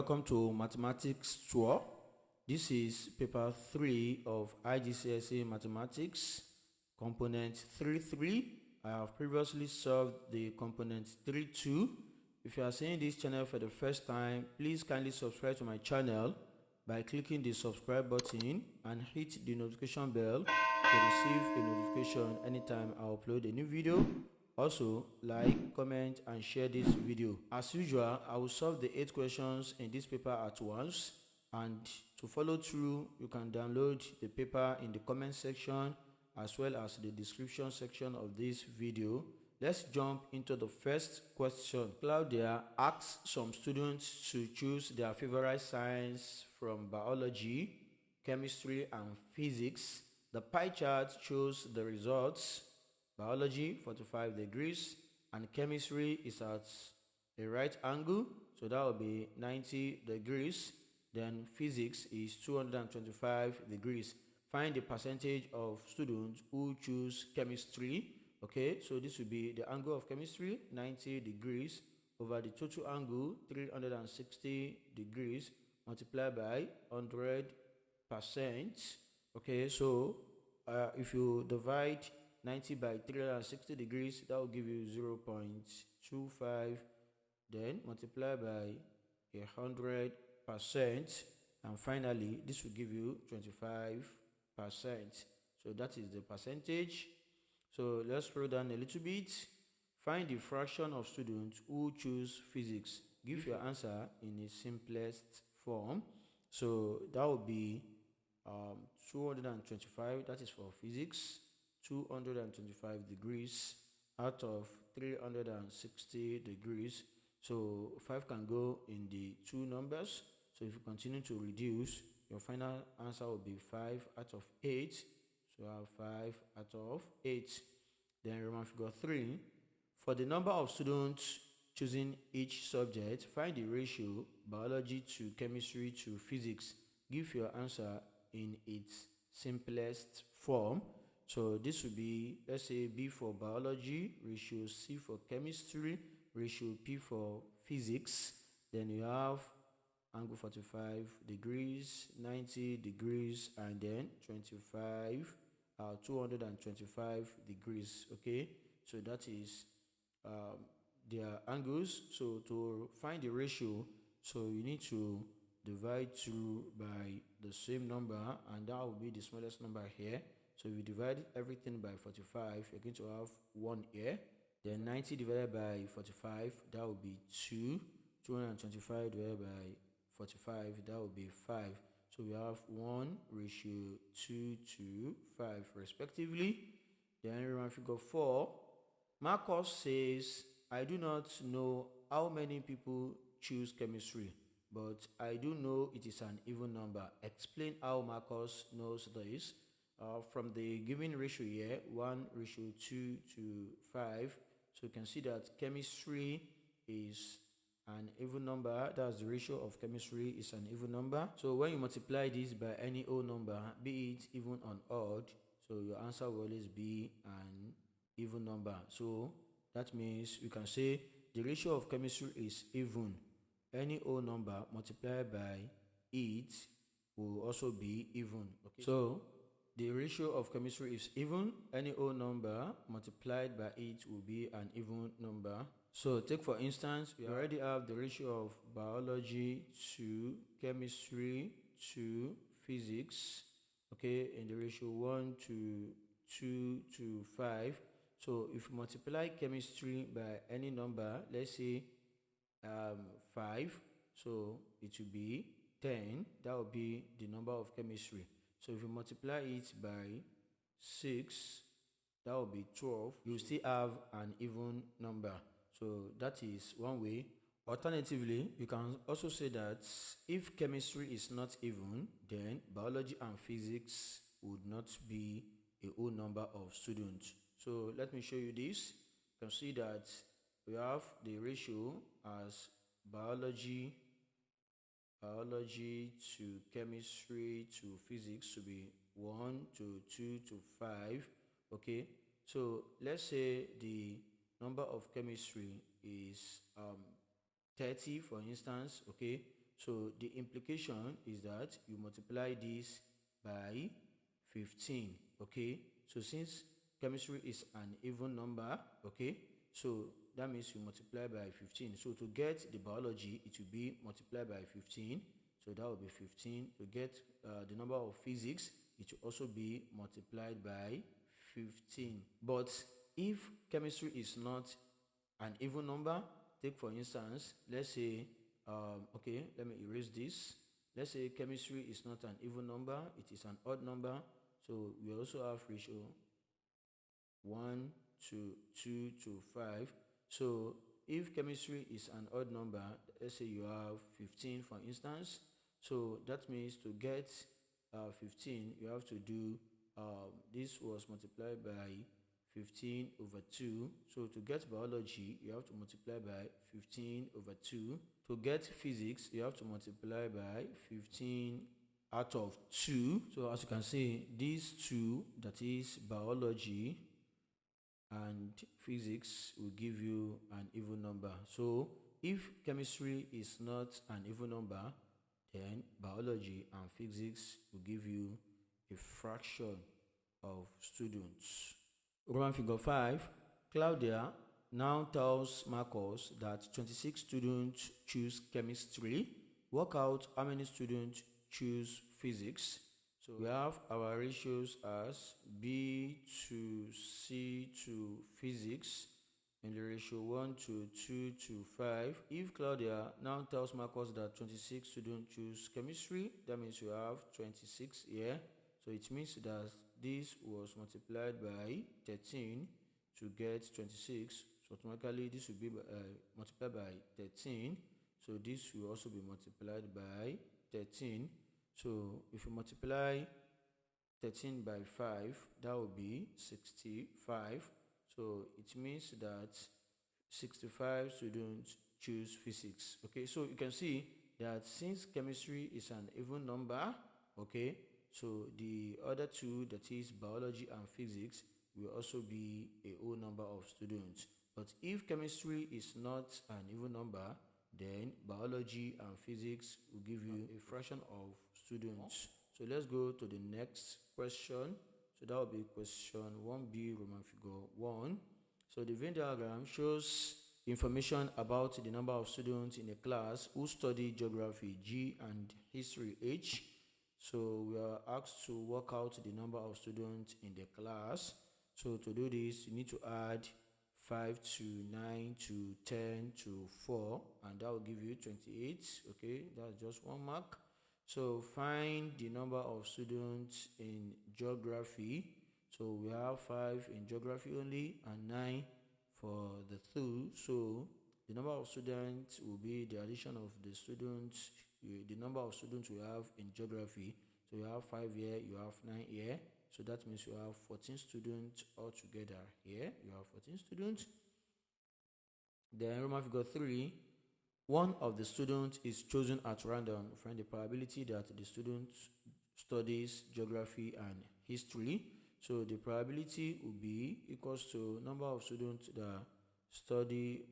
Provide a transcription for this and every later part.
welcome to Mathematics Tour. This is paper 3 of IGCSE Mathematics, component 3.3. I have previously solved the component 3.2. If you are seeing this channel for the first time, please kindly subscribe to my channel by clicking the subscribe button and hit the notification bell to receive a notification anytime I upload a new video. Also, like, comment, and share this video. As usual, I will solve the 8 questions in this paper at once, and to follow through, you can download the paper in the comment section as well as the description section of this video. Let's jump into the first question. Claudia asks some students to choose their favorite science from biology, chemistry, and physics. The pie chart shows the results. Biology 45 degrees and chemistry is at a right angle, so that will be 90 degrees. Then physics is 225 degrees. Find the percentage of students who choose chemistry. Okay, so this will be the angle of chemistry, 90 degrees, over the total angle, 360 degrees, multiplied by 100%. Okay, so if you divide 90 by 360 degrees, that will give you 0.25, then multiply by 100%, and finally this will give you 25%. So that is the percentage. So let's scroll down a little bit. Find the fraction of students who choose physics. Give your answer in the simplest form. So that will be 225, that is for physics. 225 degrees out of 360 degrees, so 5 can go in the two numbers. So if you continue to reduce, your final answer will be 5 out of 8. So I have 5 out of 8. Then Roman figure 3. For the number of students choosing each subject, find the ratio biology to chemistry to physics. Give your answer in its simplest form. So this will be, let's say, B for biology, ratio C for chemistry, ratio P for physics. Then you have angle 45 degrees, 90 degrees, and then 225 degrees. Okay, so that is their angles. So to find the ratio, so you need to divide through by the same number, and that will be the smallest number here. So if you divide everything by 45, you're going to have 1 here. Then 90 divided by 45, that will be 2. 225 divided by 45, that will be 5. So we have 1 ratio 2 to 5 respectively. Then Roman figure 4. Marcus says, I do not know how many people choose chemistry, but I do know it is an even number. Explain how Marcus knows this. From the given ratio here, 1 ratio 2 to 5, so you can see that chemistry is an even number. That's the ratio of chemistry is an even number. So when you multiply this by any whole number, be it even or odd, so your answer will always be an even number. So that means you can say the ratio of chemistry is even. Any whole number multiplied by it will also be even. Okay, so the ratio of chemistry is even. Any whole number multiplied by it will be an even number. So take for instance, we already have the ratio of biology to chemistry to physics, okay, in the ratio 1 to 2 to 5. So if you multiply chemistry by any number, let's say 5, so it will be 10. That will be the number of chemistry. So if you multiply it by 6, that will be 12. You still have an even number. So that is one way. Alternatively, you can also say that if chemistry is not even, then biology and physics would not be a whole number of students. So let me show you this. You can see that we have the ratio as biology to chemistry to physics to be 1 to 2 to 5. Okay, so let's say the number of chemistry is 30, for instance. Okay, So the implication is that you multiply this by 15. Okay, so since chemistry is an even number, okay, so that means you multiply by 15. So to get the biology, it will be multiplied by 15. So that will be 15. To get the number of physics, it will also be multiplied by 15. But if chemistry is not an even number, take for instance, let's say, okay, let me erase this. Let's say chemistry is not an even number, it is an odd number. So we also have ratio 1 to 2 to 5. So if chemistry is an odd number, let's say you have 15 for instance, so that means to get 15, you have to do this was multiplied by 15 over 2. So to get biology, you have to multiply by 15 over 2. To get physics, you have to multiply by 15 out of 2. So as you can see, these two, that is biology and physics, will give you an even number. So if chemistry is not an even number, then biology and physics will give you a fraction of students. Roman figure 5, Claudia now tells Marcus that 26 students choose chemistry. Work out how many students choose physics. So we have our ratios as B to C to physics in the ratio 1 to 2 to 5. If Claudia now tells Marcus that 26 students choose chemistry, that means you have 26 here. So it means that this was multiplied by 13 to get 26. So automatically this will be multiplied by 13. So this will also be multiplied by 13. So if you multiply 13 by 5, that will be 65. So it means that 65 students choose physics. Okay, so you can see that since chemistry is an even number, okay, so the other two, that is biology and physics, will also be a whole number of students. But if chemistry is not an even number, then biology and physics will give you a fraction of students. So let's go to the next question. So that will be question 1B, Roman figure 1. So the Venn diagram shows information about the number of students in a class who study geography G and history H. So we are asked to work out the number of students in the class. So to do this, you need to add 5 to 9 to 10 to 4, and that will give you 28. Okay, that's just one mark. So find the number of students in geography. So we have 5 in geography only and 9 for the two. So the number of students will be the addition of the students, the number of students we have in geography. So you have 5 here, you have 9 here. So that means you have 14 students altogether here. You have 14 students. Then Roman figure 3, one of the students is chosen at random. Find the probability that the student studies geography and history. So the probability will be equals to number of students that study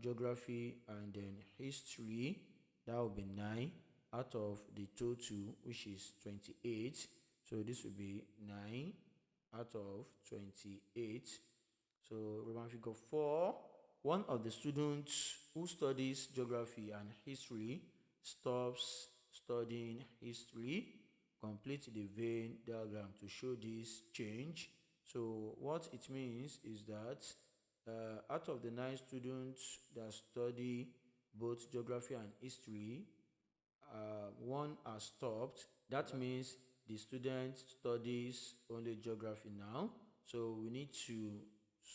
geography and then history. That will be 9 out of the total, which is 28. So this will be 9 out of 28. So Roman figure 4, one of the students who studies geography and history stops studying history. Complete the Venn diagram to show this change. So what it means is that out of the 9 students that study both geography and history, 1 has stopped. That means the student studies only geography now. So we need to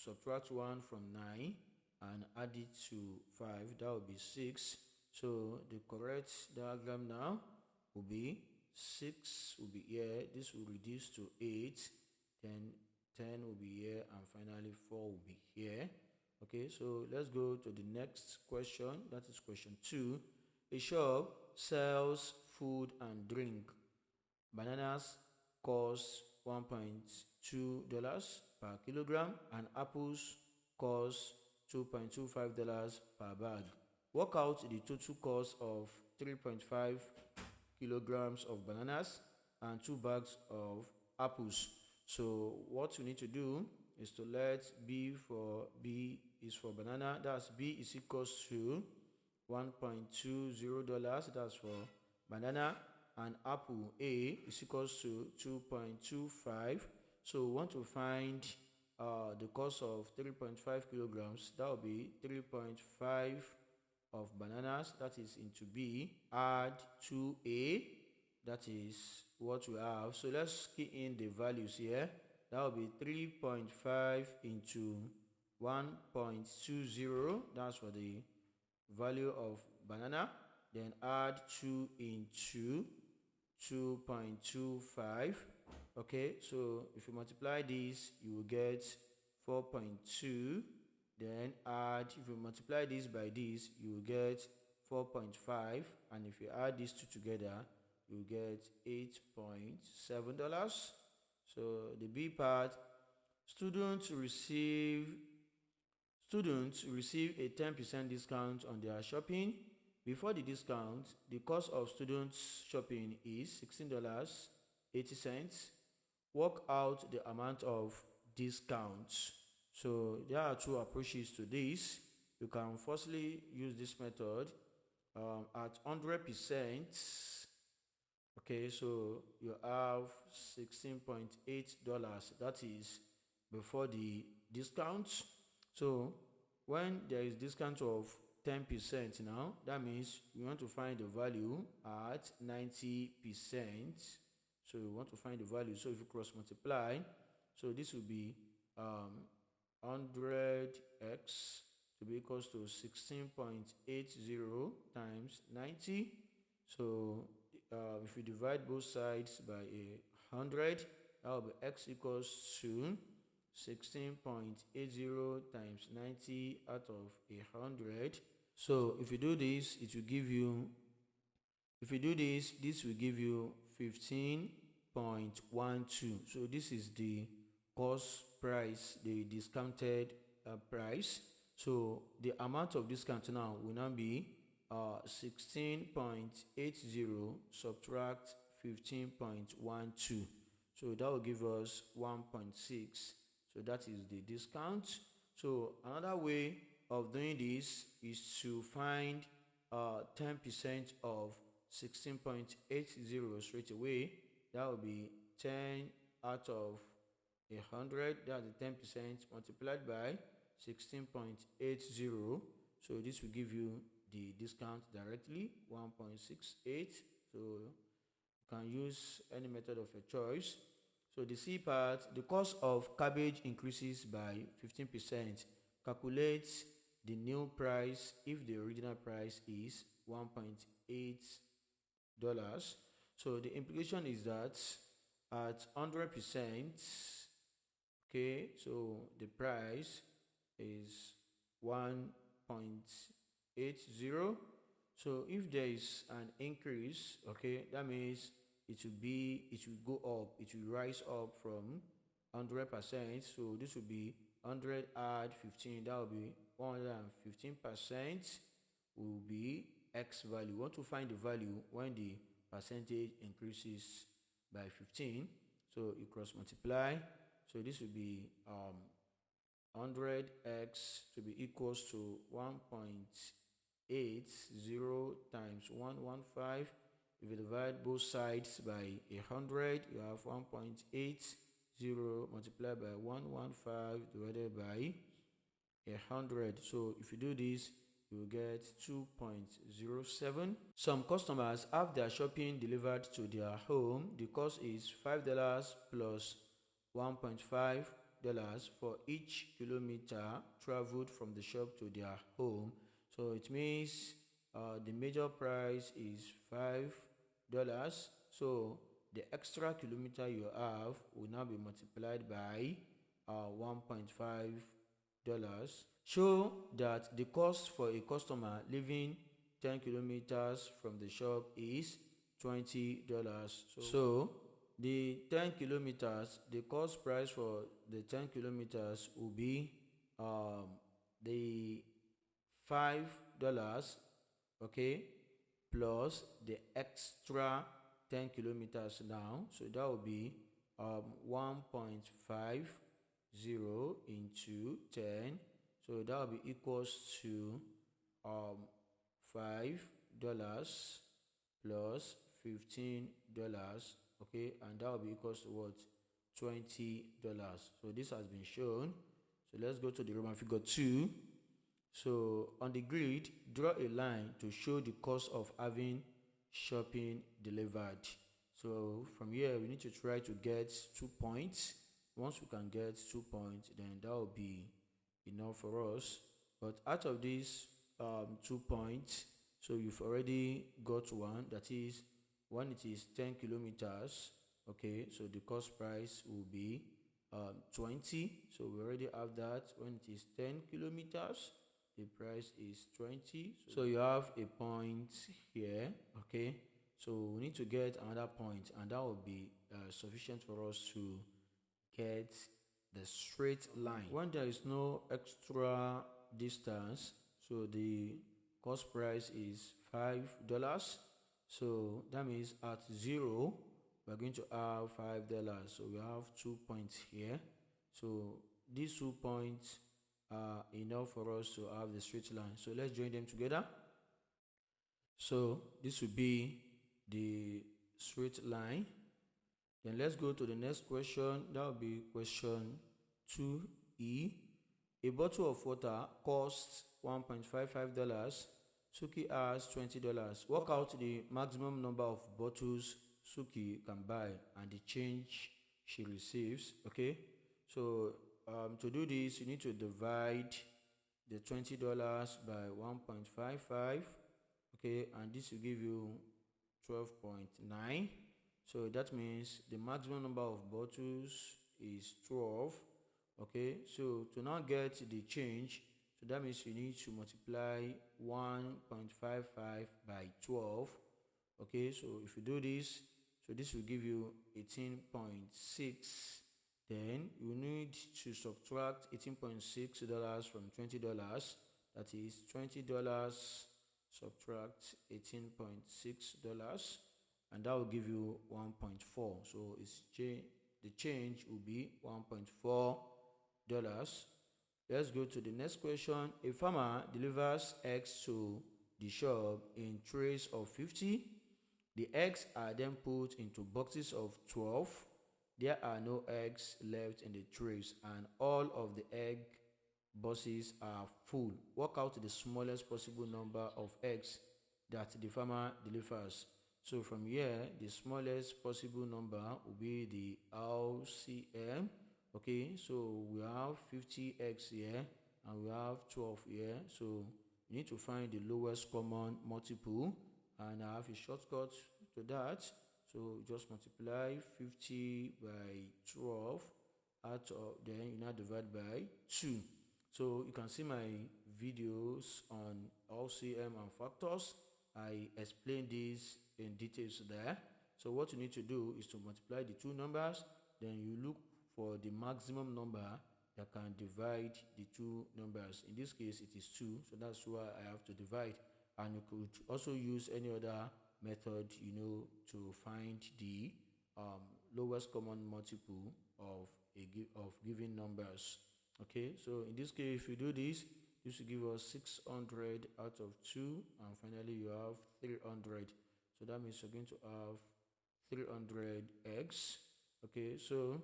subtract 1 from 9 and add it to 5. That will be 6. So the correct diagram now will be 6 will be here. This will reduce to 8. Then 10 will be here, and finally 4 will be here. Okay, so let's go to the next question. That is question 2. A shop sells food and drink. Bananas cost $1.2 per kilogram, and apples cost $2.25 per bag. Work out the total cost of 3.5 kilograms of bananas and 2 bags of apples. So what we need to do is to let B is for banana, that's B is equals to $1.20, that's for banana, and apple A is equals to 2.25. So we want to find the cost of 3.5 kilograms. That will be 3.5 of bananas, that is into B, add 2A, that is what we have. So let's key in the values here. That will be 3.5 into 1.20, that's for the value of banana. Then add 2 into 2.25. Okay, so if you multiply this, you will get 4.2. Then add, if you multiply this by this, you will get 4.5, and if you add these two together, you get $8.7. So the B part, students receive a 10% discount on their shopping. Before the discount, the cost of students shopping is $16.80. Work out the amount of discounts. So there are two approaches to this. You can firstly use this method at 100%. Okay, so you have $16.8, that is before the discount. So when there is discount of 10% now, that means we want to find the value at 90%. So we want to find the value. So if you cross multiply, so this will be 100x to be equals to 16.80 times 90. So if you divide both sides by 100, that will be x equals to 16.80 times 90 out of 100. So if you do this, it will give you, this will give you 15.12. So this is the cost price, the discounted price. So the amount of discount now will now be 16.80 subtract 15.12. So that will give us 1.6. So that is the discount. So another way of doing this is to find 10% of 16.80 straight away. That will be 10 out of 100. That's the 10% multiplied by 16.80. So this will give you the discount directly, 1.68. So you can use any method of your choice. So the C part, the cost of cabbage increases by 15%. Calculate the new price if the original price is $1.8. So the implication is that at 100%, okay, so the price is 1.80. So if there is an increase, okay, that means it will go up, it will rise up from 100%. So this will be 100 add 15, that will be 115%, will be X value. We want to find the value when the percentage increases by 15. So you cross multiply. So this will be 100x to be equals to 1.80 times 115. If you divide both sides by 100, you have 1.80 multiplied by 115 divided by 100. So if you do this, you will get 2.07. Some customers have their shopping delivered to their home. The cost is $5 plus $1.5 for each kilometer traveled from the shop to their home. So it means the major price is $5. So the extra kilometer you have will now be multiplied by $1.5. Show that the cost for a customer leaving 10 kilometers from the shop is $20. So the 10 kilometers, the cost price for the 10 kilometers will be the $5, okay, plus the extra 10 kilometers now. So that will be 1.50 into 10. So that will be equals to $5 plus $15. Okay, and that will be equals to what? $20. So this has been shown. So let's go to the Roman figure 2. So on the grid, draw a line to show the cost of having shopping delivered. So from here, we need to try to get 2 points. Once we can get 2 points, then that will be enough for us. But out of these 2 points, so you've already got one, that is when it is 10 kilometers. Okay, so the cost price will be 20. So we already have that. When it is 10 kilometers, the price is 20. So you have a point here. Okay, so we need to get another point, and that will be sufficient for us to get the straight line. When there is no extra distance, so the cost price is $5. So that means at 0 we're going to have $5. So we have 2 points here. So these 2 points are enough for us to have the straight line. So let's join them together. So this will be the straight line. Then let's go to the next question. That will be question 2E. A bottle of water costs $1.55. Suki has $20. Work out the maximum number of bottles Suki can buy and the change she receives. Okay, so to do this, you need to divide the $20 by 1.55. Okay, and this will give you 12.9. So that means the maximum number of bottles is 12. Okay, so to now get the change, so that means you need to multiply 1.55 by 12. Okay, so if you do this, so this will give you 18.6. Then you need to subtract $18.6 from $20. That is $20 subtract $18.6, and that will give you 1.4. So it's the change will be $1.4. Let's go to the next question. A farmer delivers eggs to the shop in trays of 50. The eggs are then put into boxes of 12. There are no eggs left in the trays, and all of the egg boxes are full. Work out the smallest possible number of eggs that the farmer delivers. So from here, the smallest possible number will be the LCM. Okay, so we have 50 eggs here and we have 12 here. So you need to find the lowest common multiple, and I have a shortcut to that. So just multiply 50 by 12 then you now divide by 2. So you can see my videos on LCM and factors. I explain this in details there. So what you need to do is to multiply the two numbers, then you look for the maximum number that can divide the two numbers. In this case, it is 2, so that's why I have to divide. And you could also use any other method, to find the lowest common multiple of given numbers. Okay, so in this case, if you do this will give us 600 out of 2, and finally you have 300. So that means you're going to have 300 eggs. Okay, so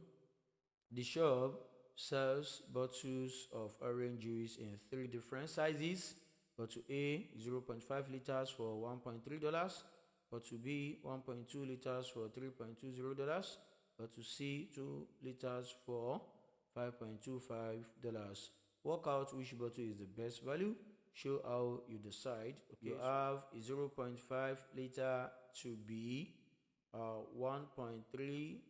the shop sells bottles of orange juice in 3 different sizes. Bottle A 0.5 liters for $1.3. Bottle B 1.2 liters for $3.20. Bottle C 2 liters for $5.25. Work out which bottle is the best value. Show how you decide. Okay, you have a 0.5 liter to be $1.3.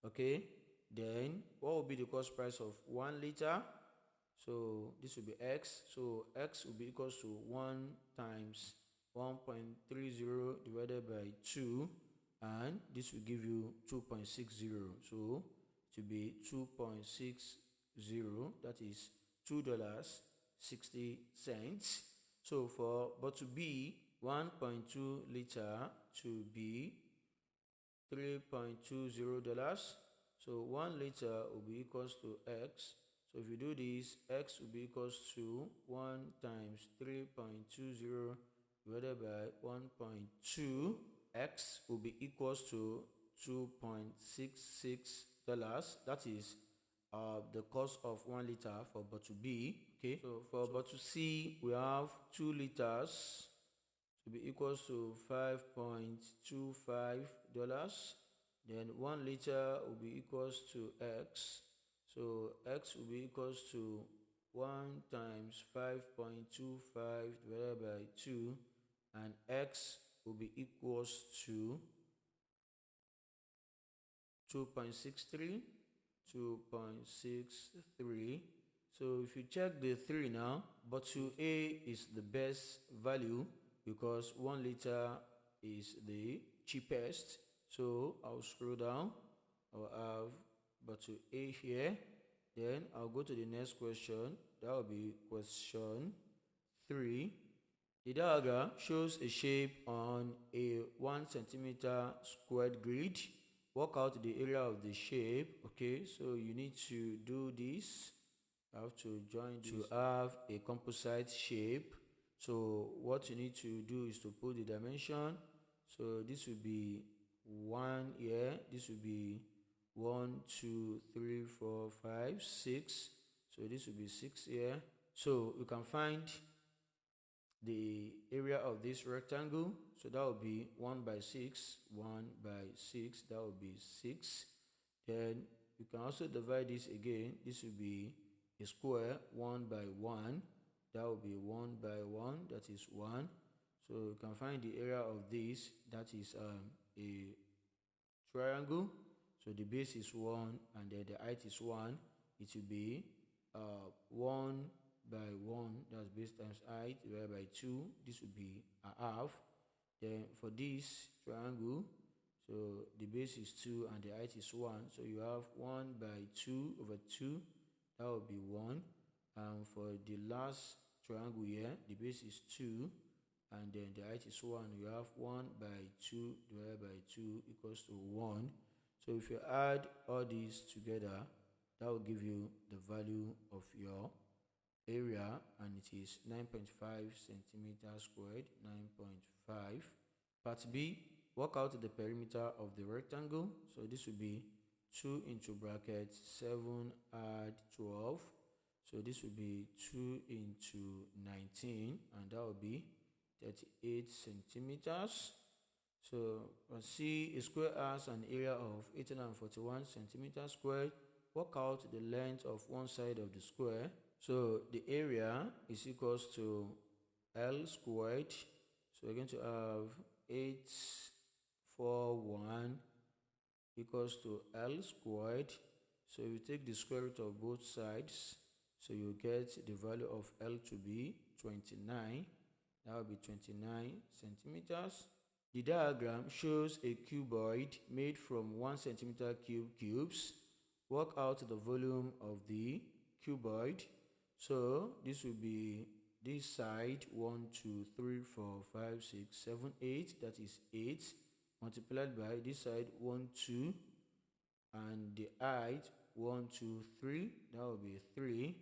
Okay, then what will be the cost price of 1 liter? So this will be X. So X will be equals to 1 times 1.30 divided by 2, and this will give you 2.60. So to be 2.60, that is $2.60. So for bottle B, 1.2 liter to be $3.20. So 1 liter will be equals to x. So if you do this, x will be equals to 1 times 3.20 divided by 1.2. X will be equals to $2.66. That is the cost of 1 liter for bottle B. Okay, so for bottle C, we have 2 liters to be equals to $5.25. Then 1 liter will be equals to x. So x will be equals to 1 times 5.25 divided by 2, and x will be equals to 2.63. So if you check the 3 now, bottle A is the best value because 1 liter is the cheapest. So I'll scroll down, I'll have bottle A here. Then I'll go to the next question. That will be question 3. The diagram shows a shape on a 1 centimeter squared grid. Work out the area of the shape. Okay, so you need to do this. You have to join this to have a composite shape. So what you need to do is to put the dimension. So this will be 1 here. This will be 1, 2, 3, 4, 5, 6. So this will be 6 here. So you can find the area of this rectangle. So that will be 1 by 6, 1 by 6, that will be 6. Then you can also divide this again. This will be a square, 1 by 1, that will be 1 by 1, that is 1. So you can find the area of this, that is a triangle. So the base is 1 and then the height is 1. It will be 1 by 1, that's base times height, divided by 2. This will be a half. Then for this triangle, so the base is 2 and the height is 1. So you have 1 by 2 over 2. That will be 1. And for the last triangle here, the base is 2 and then the height is 1. You have 1 by 2 divided by 2 equals to 1. So if you add all these together, that will give you the value of your area, and it is 9.5 centimeters squared. 9.5. Part B, work out the perimeter of the rectangle. So this will be 2 into bracket 7 add 12. So this will be 2 into 19, and that will be 38 centimeters. So let's see, a square has an area of 841 centimeters squared. Work out the length of one side of the square. So the area is equals to L squared. So we're going to have 841 equals to L squared. So if you take the square root of both sides, so you get the value of L to be 29. That will be 29 centimeters. The diagram shows a cuboid made from 1 centimeter cubes. Work out the volume of the cuboid. So this will be this side 1, 2, 3, 4, 5, 6, 7, 8. That is 8 multiplied by this side 1, 2, and the height 1, 2, 3. That will be 3.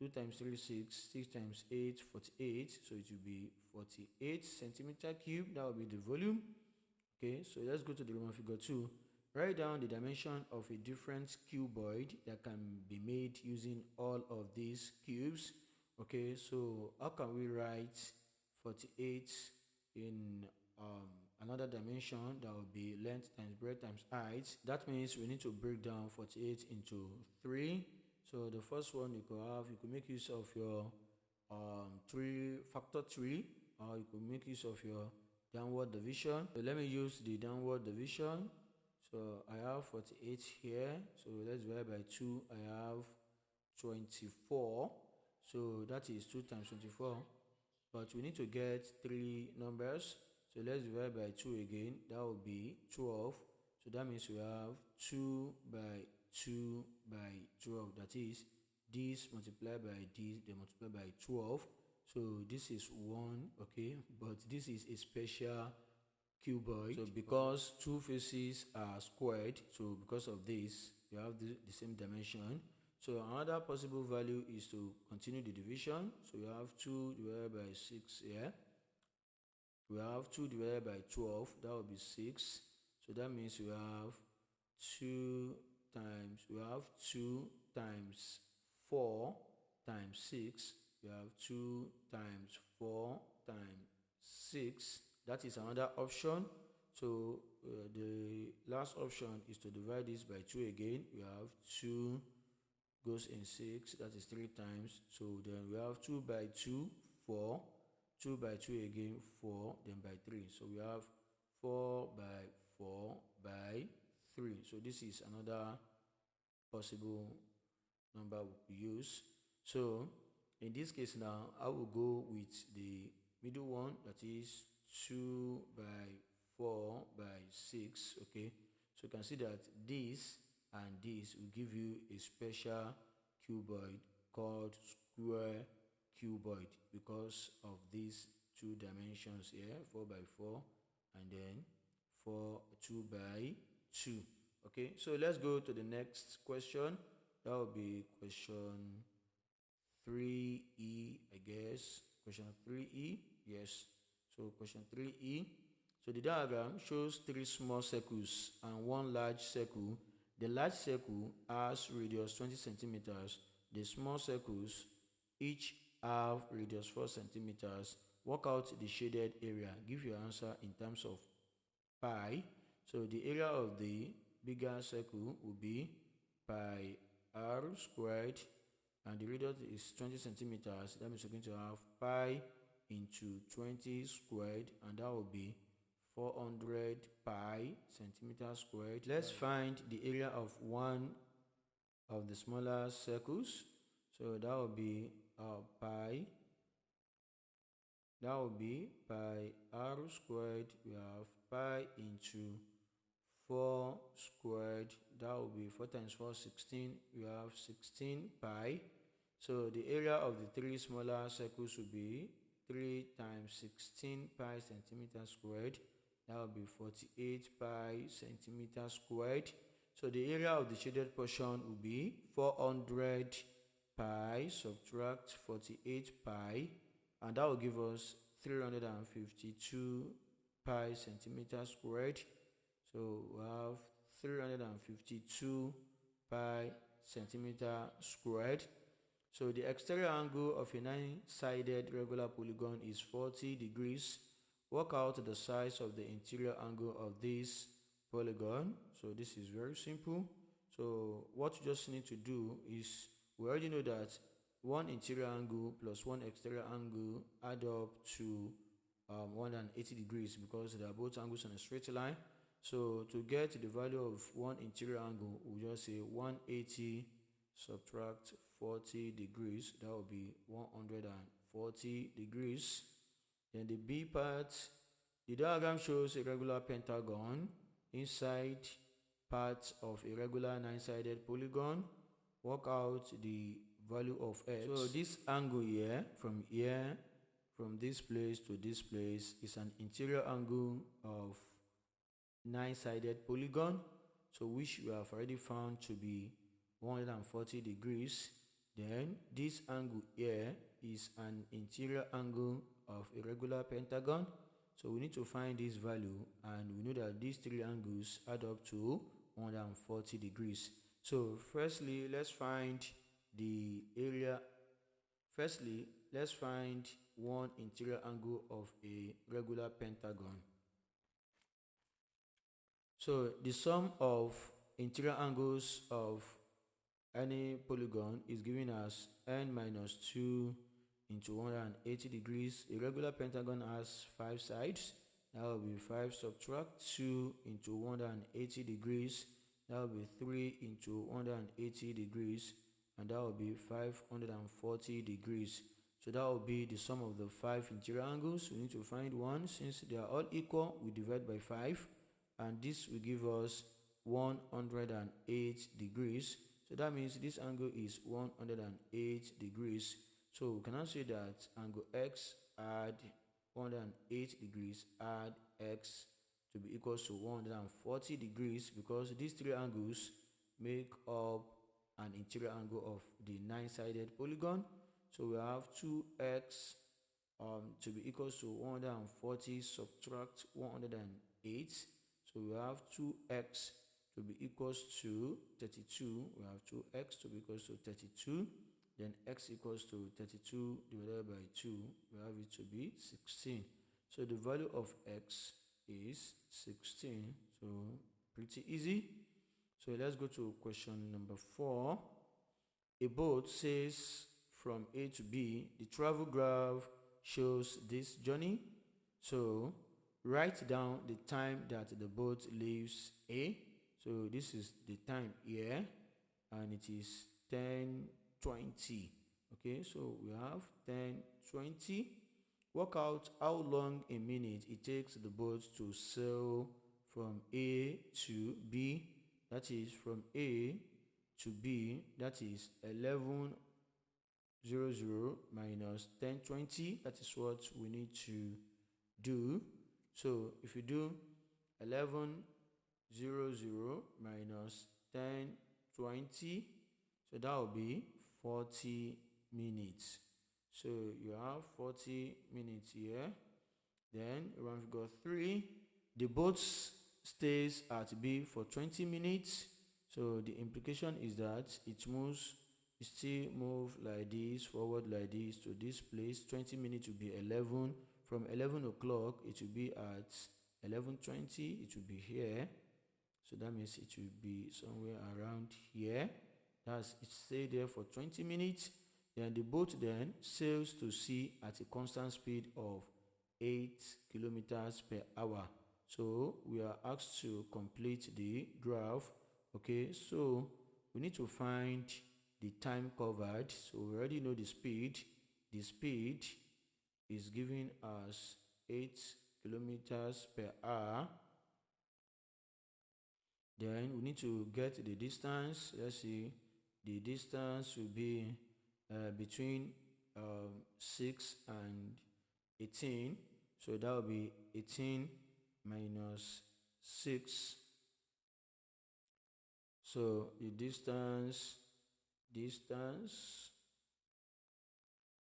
2 times 3 6. 6 times 8 48. So it will be 48 centimeter cube. That will be the volume. Okay, so let's go to the Roman figure 2. Write down the dimension of a different cuboid that can be made using all of these cubes. Okay, so how can we write 48 in another dimension? That will be length times breadth times height. That means we need to break down 48 into 3. So the first one you could make use of your 3 factor 3, or you could make use of your downward division. So let me use the downward division. So I have 48 here. So let's divide by 2. I have 24. So that is 2 times 24. But we need to get 3 numbers. So let's divide by 2 again. That will be 12. So that means we have 2 by 2 by 12. That is this multiplied by this, they multiply by 12. So this is 1, okay, but this is a special cuboid. So because two faces are squared, so because of this, you have the same dimension. So another possible value is to continue the division. So you have 2 divided by 6 here. We have 2 divided by 12, that will be 6. So that means we have 2 times 4 times 6. We have 2 times 4 times 6. That is another option. So the last option is to divide this by 2 again. We have 2 goes in 6, that is 3 times. So then we have 2 by 2, 4. 2 by 2 again, 4, then by 3. So we have 4 by 4 by 3. So this is another possible number we use. So in this case now, I will go with the middle one, that is 2 by 4 by 6. Okay, so you can see that this and this will give you a special cuboid called square cuboid because of these two dimensions here, 4 by 4 and then 2 by 2. Okay, so let's go to the next question. That will be question 3E, I guess. Question 3E, yes. So question 3E. So the diagram shows 3 small circles and 1 large circle. The large circle has radius 20 centimeters. The small circles each have radius 4 centimeters. Work out the shaded area. Give your answer in terms of pi. So the area of the bigger circle will be pi r squared, and the radius is 20 centimeters. That means we're going to have pi into 20 squared, and that will be 400 pi centimeters squared. Let's find the area of one of the smaller circles. So that will be pi r squared. We have pi into 4 squared. That will be 4 times 4, 16. We have 16 pi. So the area of the 3 smaller circles will be 3 times 16 pi centimeters squared. That will be 48 pi centimeters squared. So the area of the shaded portion will be 400 pi subtract 48 pi, and that will give us 352 pi centimeters squared. So we have 352 pi centimeter squared. So the exterior angle of a 9-sided regular polygon is 40 degrees. Work out the size of the interior angle of this polygon. So this is very simple. So what you just need to do is, we already know that one interior angle plus one exterior angle add up to 180 degrees because they are both angles on a straight line. So to get the value of one interior angle, we'll just say 180 subtract 40 degrees. That will be 140 degrees. Then the B part, the diagram shows a regular pentagon inside part of a regular 9-sided polygon. Work out the value of x. So this angle here, from this place to this place, is an interior angle of 9-sided polygon, so which we have already found to be 140 degrees. Then this angle here is an interior angle of a regular pentagon, so we need to find this value, and we know that these 3 angles add up to 140 degrees. So firstly, let's find the area. Firstly, let's find one interior angle of a regular pentagon. So the sum of interior angles of any polygon is given as n minus 2 into 180 degrees. A regular pentagon has 5 sides. That will be 5 subtract 2 into 180 degrees. That will be 3 into 180 degrees, and that will be 540 degrees. So that will be the sum of the 5 interior angles. We need to find one. Since they are all equal, we divide by 5, and this will give us 108 degrees. So that means this angle is 108 degrees. So we can now say that angle x add 108 degrees add x to be equals to 140 degrees, because these three angles make up an interior angle of the 9-sided polygon. So we have 2x to be equals to 140 subtract 108. So we have 2x to be equals to 32. We have 2x to be equals to 32. Then x equals to 32 divided by 2. We have it to be 16. So the value of x is 16. So pretty easy. So let's go to question number 4. A boat sails from A to B. The travel graph shows this journey. So write down the time that the boat leaves A. So this is the time here, and it is 10:20. Okay, so we have 10:20. Work out how long a minute it takes the boat to sail from A to B. That is from A to B. That is 11:00 minus 10:20. That is what we need to do. So if you do 11:00 minus 10:20, so that will be 40 minutes. So you have 40 minutes here. Then round figure 3, the boat stays at B for 20 minutes. So the implication is that it still move like this, forward like this to this place. 20 minutes will be 11. From 11 o'clock, it will be at 11:20. It will be here. So that means it will be somewhere around here. That's it. Stay there for 20 minutes. Then the boat then sails to sea at a constant speed of 8 kilometers per hour. So we are asked to complete the graph. Okay, so we need to find the time covered. So we already know the speed. The speed is giving us 8 kilometers per hour. Then we need to get the distance. Let's see, the distance will be between 6 and 18. So that will be 18 minus 6. So the distance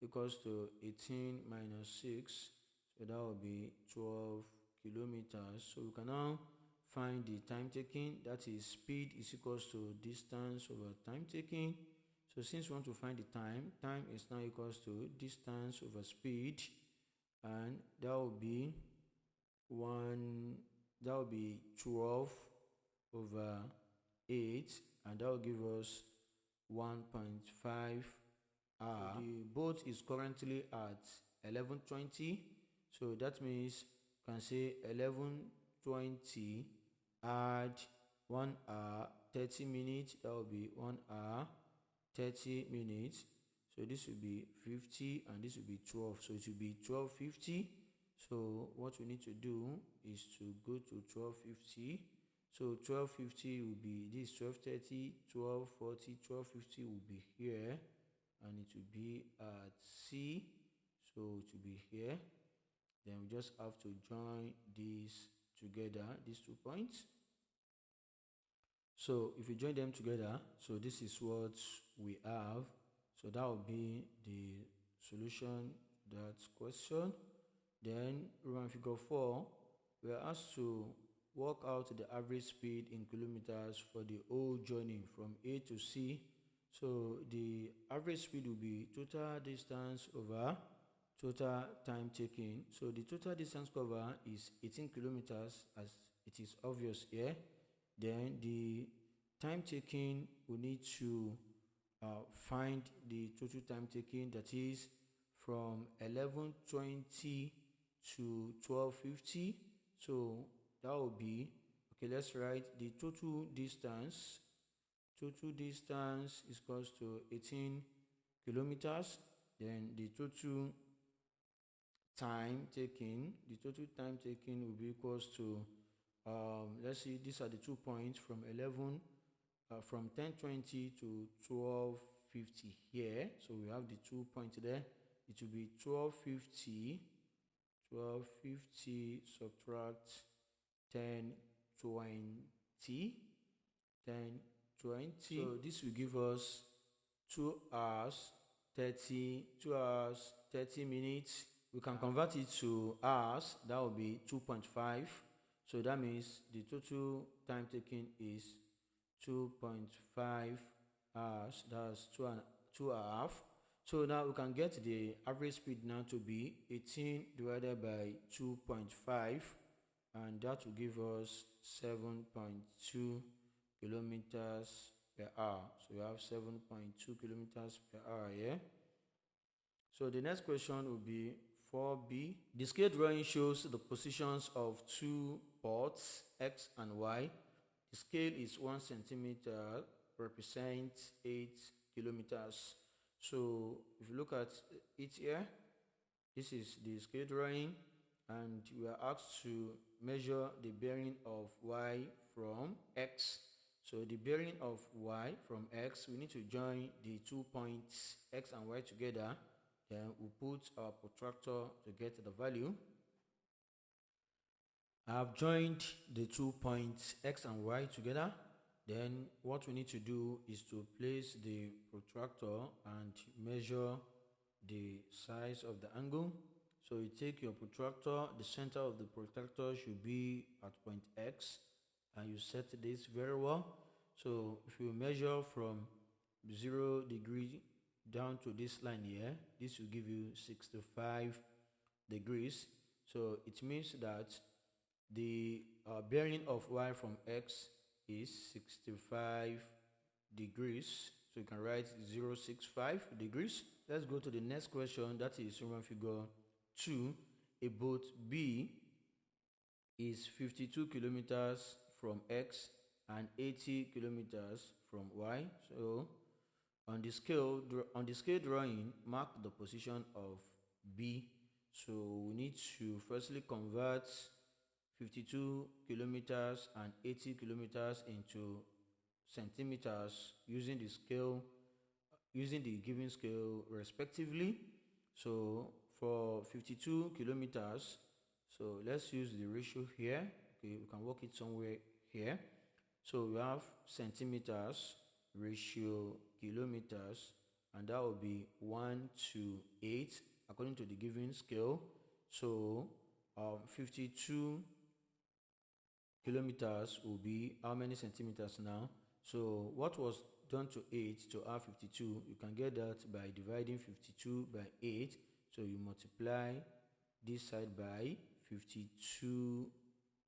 equals to 18 minus 6. So that will be 12 kilometers. So we can now find the time taken. That is, speed is equals to distance over time taken. So since we want to find the time is now equals to distance over speed, and that will be 12 over 8, and that will give us 1.5 hour. So the boat is currently at 11:20. So that means you can say 11:20 add 1 hour 30 minutes. That will be 1 hour 30 minutes. So this will be 50 and this will be 12. So it will be 12:50. So what we need to do is to go to 12:50. So 12:50 will be this, 12:30, 12:40, 12:50 will be here, and it will be at C. So it will be here. Then we just have to join these together, these 2 points. So if you join them together, so this is what we have. So that will be the solution to that question. Then round figure 4, we are asked to work out the average speed in kilometers for the whole journey from A to C. So the average speed will be total distance over total time taken. So the total distance covered is 18 kilometers, as it is obvious here. Then the time taken, we need to find the total time taken, that is from 11:20 to 12:50. So that will be, okay, let's write the total distance. Total distance is equals to 18 kilometers. Then the total time taken will be equals to let's see, these are the 2 points from 10:20 to 12:50. 1250 here. So we have the 2 points there. It will be 1250 subtract 1020. So this will give us 2 hours 30 minutes. We can convert it to hours. That will be 2.5. So that means the total time taken is 2.5 hours. That's 2.5. So now we can get the average speed now to be 18 divided by 2.5, and that will give us 7.2 kilometers per hour. So we have 7.2 kilometers per hour here. So the next question will be 4b. The scale drawing shows the positions of two ports X and Y. The scale is 1 centimeter, represents 8 kilometers. So if you look at it here, this is the scale drawing, and we are asked to measure the bearing of Y from X. So the bearing of Y from X, we need to join the 2 points X and Y together. Then we put our protractor to get the value. I have joined the 2 points X and Y together. Then what we need to do is to place the protractor and measure the size of the angle. So you take your protractor, the center of the protractor should be at point X, and you set this very well. So if you measure from 0 degree down to this line here, this will give you 65 degrees. So it means that the bearing of Y from X is 65 degrees. So you can write 065 degrees. Let's go to the next question. That is Roman figure 2. A boat B is 52 kilometers from X and 80 kilometers from Y. So on the scale drawing, mark the position of B. So we need to firstly convert 52 kilometers and 80 kilometers into centimeters using the given scale respectively. So for 52 kilometers, so let's use the ratio here. Okay, we can work it somewhere here. So we have centimeters ratio kilometers, and that will be 1 to 8 according to the given scale. So 52 kilometers will be how many centimeters now? So what was done to 8 to have 52, you can get that by dividing 52 by 8. So you multiply this side by 52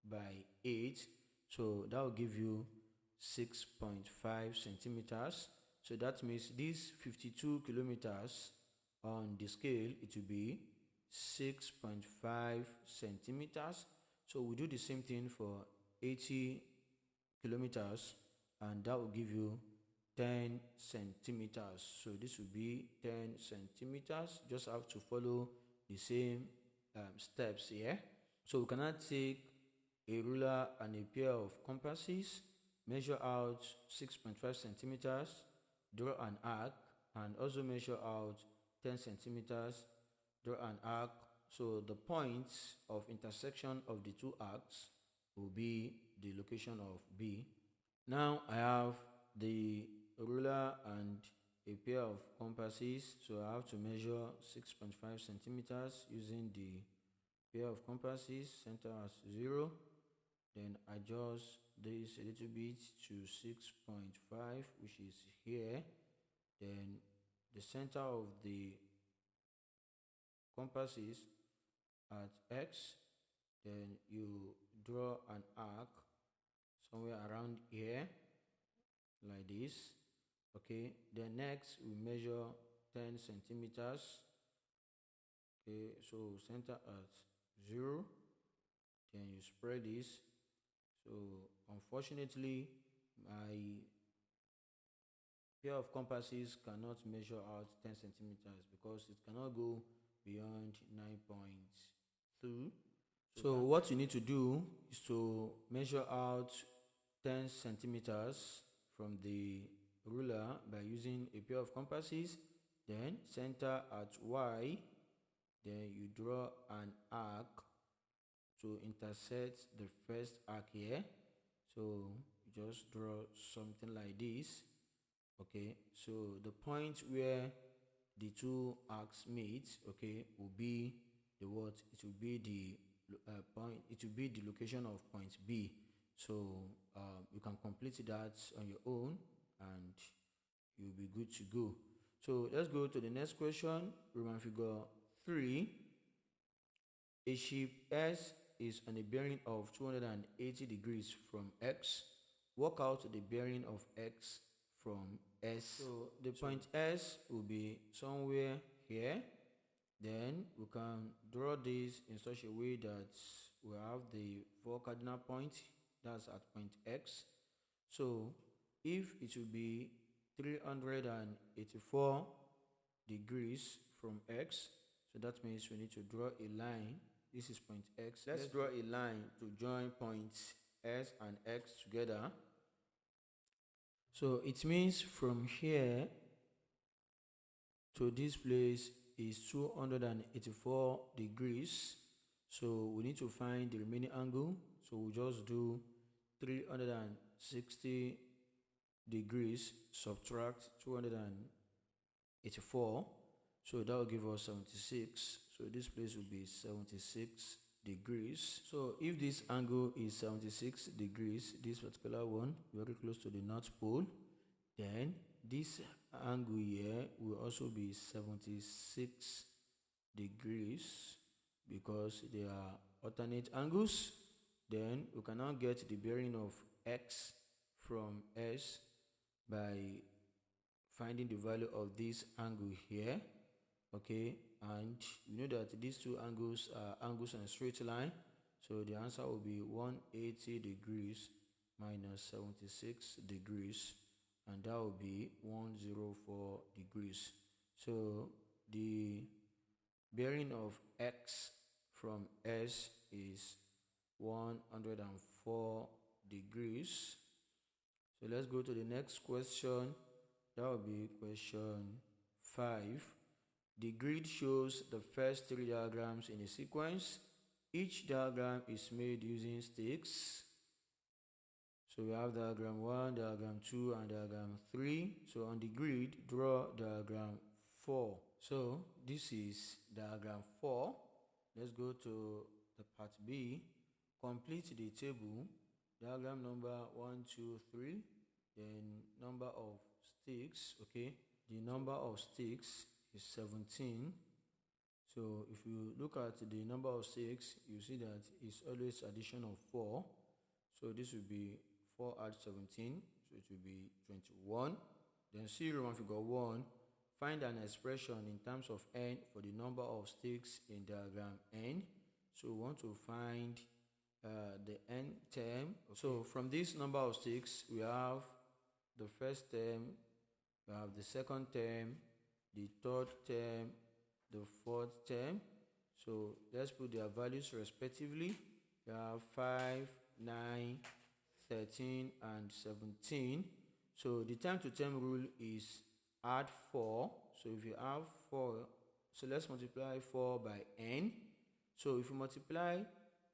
by 8. So that will give you 6.5 centimeters. So that means these 52 kilometers on the scale, it will be 6.5 centimeters. So we do the same thing for 80 kilometers, and that will give you 10 centimeters. So this will be 10 centimeters. Just have to follow the same steps here. So we cannot take a ruler and a pair of compasses, measure out 6.5 centimeters, draw an arc, and also measure out 10 centimeters, draw an arc. So the points of intersection of the two arcs will be the location of B. Now I have the ruler and a pair of compasses, so I have to measure 6.5 centimeters using the pair of compasses, center as 0, then adjust this a little bit to 6.5, which is here. Then the center of the compasses at X, then you draw an arc somewhere around here like this. Okay, then next we measure 10 centimeters. Okay, so center at 0, then you spread this. So unfortunately my pair of compasses cannot measure out 10 centimeters because it cannot go beyond 9.2. So what you need to do is to measure out 10 centimeters from the ruler by using a pair of compasses, then center at Y, then you draw an arc to intersect the first arc here. So you just draw something like this. Okay, so the point where the two arcs meet, okay, will be the what? It will be the point. It will be the location of point B. So you can complete that on your own, and you'll be good to go. So let's go to the next question. Roman figure 3. A shape S is on a bearing of 280 degrees from X. Work out the bearing of X from S. So the point S will be somewhere here. Then we can draw this in such a way that we have the 4 cardinal points. That's at point X. So if it will be 384 degrees from X, so that means we need to draw a line. This is point X. Let's draw a line to join points S and X together. So it means from here to this place is 284 degrees. So we need to find the remaining angle. So we'll just do 360 degrees, subtract 284. So that will give us 76. So this place will be 76 degrees. So if this angle is 76 degrees, this particular one, very close to the North Pole, then this angle here will also be 76 degrees because they are alternate angles. Then we can now get the bearing of X from S by finding the value of this angle here. Okay, and you know that these two angles are angles on a straight line, so the answer will be 180 degrees minus 76 degrees, and that will be 104 degrees. So the bearing of X from S is 104 degrees. So let's go to the next question. That will be question 5. The grid shows the first 3 diagrams in a sequence. Each diagram is made using sticks. So we have diagram 1, diagram 2, and diagram 3. So on the grid, draw diagram 4. So this is diagram 4. Let's go to the part B. Complete the table. Diagram number 1, 2, 3. Then number of sticks. Okay, the number of sticks is 17. So if you look at the number of sticks, you see that it's always addition of 4. So this will be 4 add 17, so it will be 21. Then see Roman figure 1. Find an expression in terms of n for the number of sticks in diagram n. So we want to find the n term. So from this number of sticks, we have the first term, we have the second term, the third term, the fourth term. So let's put their values respectively. We have 5, 9, 13, and 17. So the time to term rule is add 4. So if you have 4, so let's multiply 4 by n. So if you multiply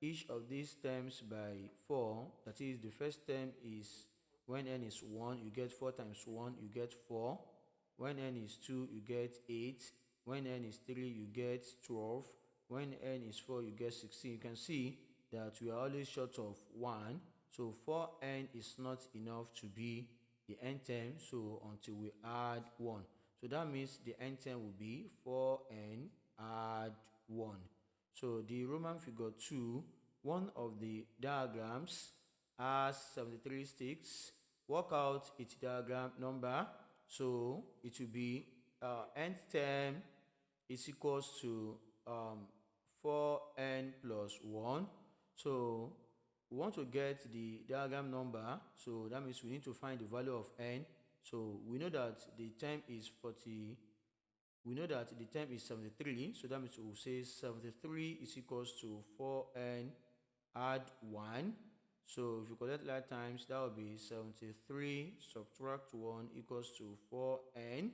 each of these terms by 4, that is, the first term is when n is 1, you get 4 times 1, you get 4. When n is 2, you get 8. When n is 3, you get 12. When n is 4, you get 16. You can see that we are always short of 1. So 4n is not enough to be the n term, so until we add 1. So that means the n term will be 4n add 1. So the Roman figure 2, one of the diagrams has 73 sticks. Work out its diagram number. So it will be nth term is equals to 4n plus 1. So we want to get the diagram number, so that means we need to find the value of n. So we know that the term is 40. We know that the term is 73, so that means we'll say 73 is equals to 4n add 1. So if you collect like times, that will be 73 subtract 1 equals to 4n.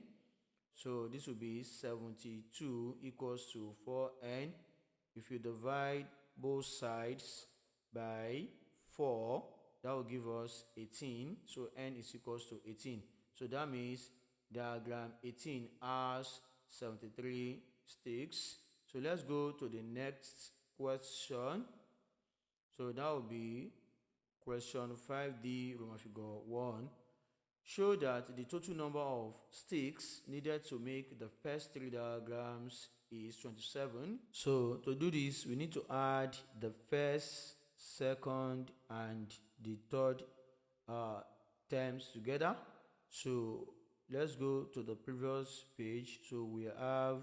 So this will be 72 equals to 4n. If you divide both sides by 4, that will give us 18. So n is equals to 18. So that means diagram 18 has 73 sticks. So let's go to the next question. So that will be question 5D, Roman figure 1. Show that the total number of sticks needed to make the first 3 diagrams is 27. So to do this, we need to add the first, second, and the third terms together. So let's go to the previous page. So we have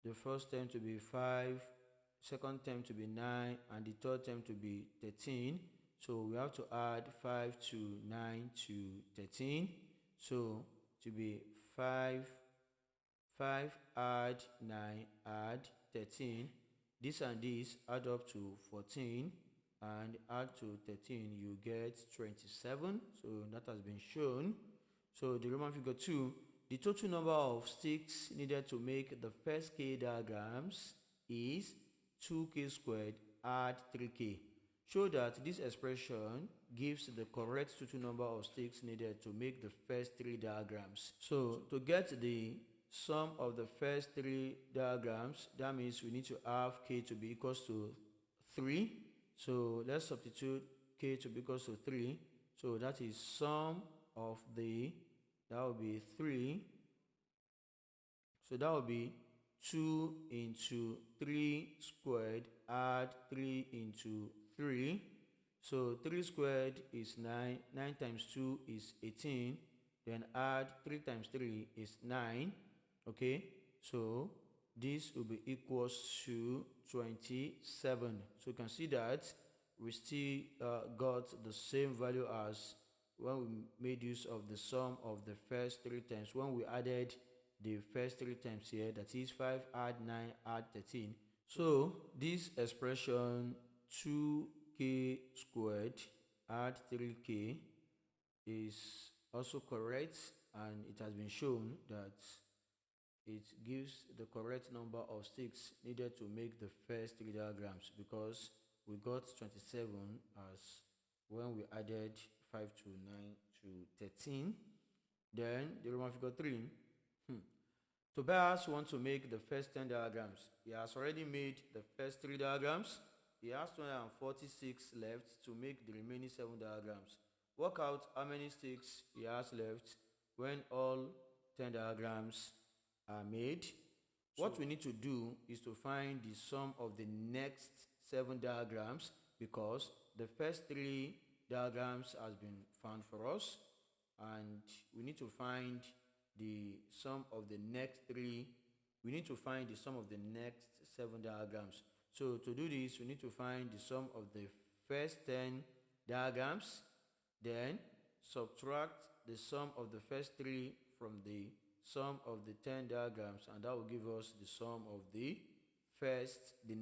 the first term to be 5, second term to be 9, and the third term to be 13. So we have to add 5 to 9 to 13. So to be 5 add 9 add 13. This and this add up to 14, and add to 13 you get 27. So that has been shown. So the Roman figure 2, the total number of sticks needed to make the first k diagrams is 2k squared add 3k. Show that this expression gives the correct total number of sticks needed to make the first 3 diagrams. So to get the sum of the first 3 diagrams, that means we need to have k to be equals to 3. So let's substitute k to be equals to 3. So that is sum of the, that will be 3. So that will be 2 into 3 squared add 3 into 3. So 3 squared is 9. 9 times 2 is 18. Then add 3 times 3 is 9. Okay, so this will be equals to 27. So you can see that we still got the same value as when we made use of the sum of the first 3 terms. When we added the first 3 terms here, that is 5 add 9 add 13. So this expression 2k squared add 3k is also correct, and it has been shown that it gives the correct number of sticks needed to make the first 3 diagrams, because we got 27 as when we added 5 to 9 to 13. Then the Roman figure 3. Tobias wants to make the first 10 diagrams. He has already made the first 3 diagrams. He has 246 left to make the remaining 7 diagrams. Work out how many sticks he has left when all 10 diagrams are made. What we need to do is to find the sum of the next 7 diagrams, because the first 3 diagrams has been found for us, and we need to find the sum of the next 3. We need to find the sum of the next 7 diagrams. So to do this, we need to find the sum of the first 10 diagrams, then subtract the sum of the first 3 from the sum of the 10 diagrams, and that will give us the sum of the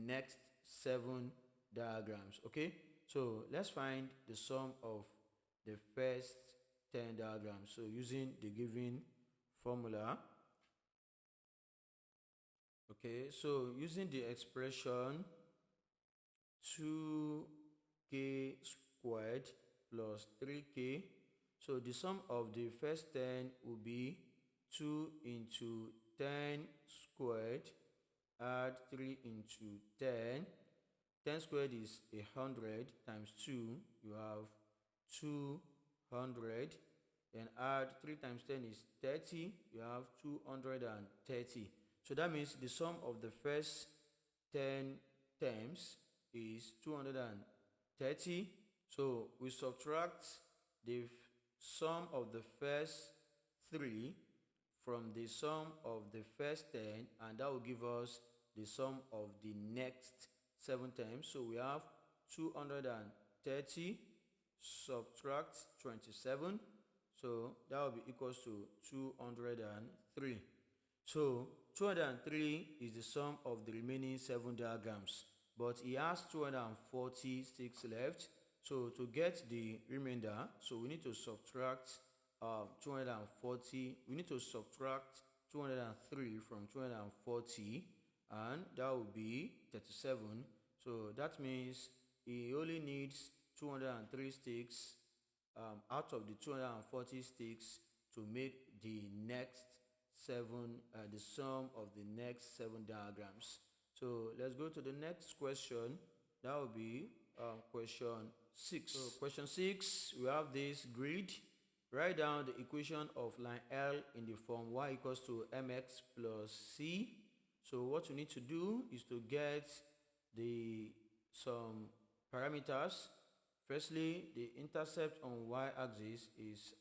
next 7 diagrams. Okay, so let's find the sum of the first 10 diagrams. So using the given formula. Okay, so using the expression 2k squared plus 3k, so the sum of the first 10 will be 2 into 10 squared add 3 into 10. 10 squared is 100 times 2, you have 200. Then add 3 times 10 is 30, you have 230. So that means the sum of the first 10 terms is 230. So we subtract the sum of the first 3 from the sum of the first 10, and that will give us the sum of the next 7 terms. So we have 230 subtract 27. So that will be equals to 203. So 203 is the sum of the remaining 7 diagrams, but he has 246 left. So to get the remainder, so we need to subtract 240. We need to subtract 203 from 240, and that will be 37. So that means he only needs 203 sticks out of the 240 sticks to make the next the sum of the next 7 diagrams. So let's go to the next question. That will be question 6. So question 6, we have this grid. Write down the equation of line L in the form y equals to mx plus c. So what you need to do is to get some parameters. Firstly, the intercept on y-axis is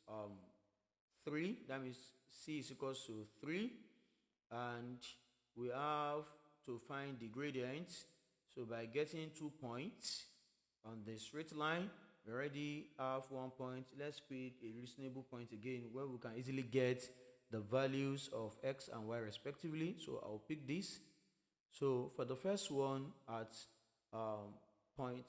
3. That means c is equals to 3, and we have to find the gradient. So by getting 2 points on the straight line, we already have 1 point. Let's pick a reasonable point again where we can easily get the values of x and y respectively. So I'll pick this. So for the first one, at point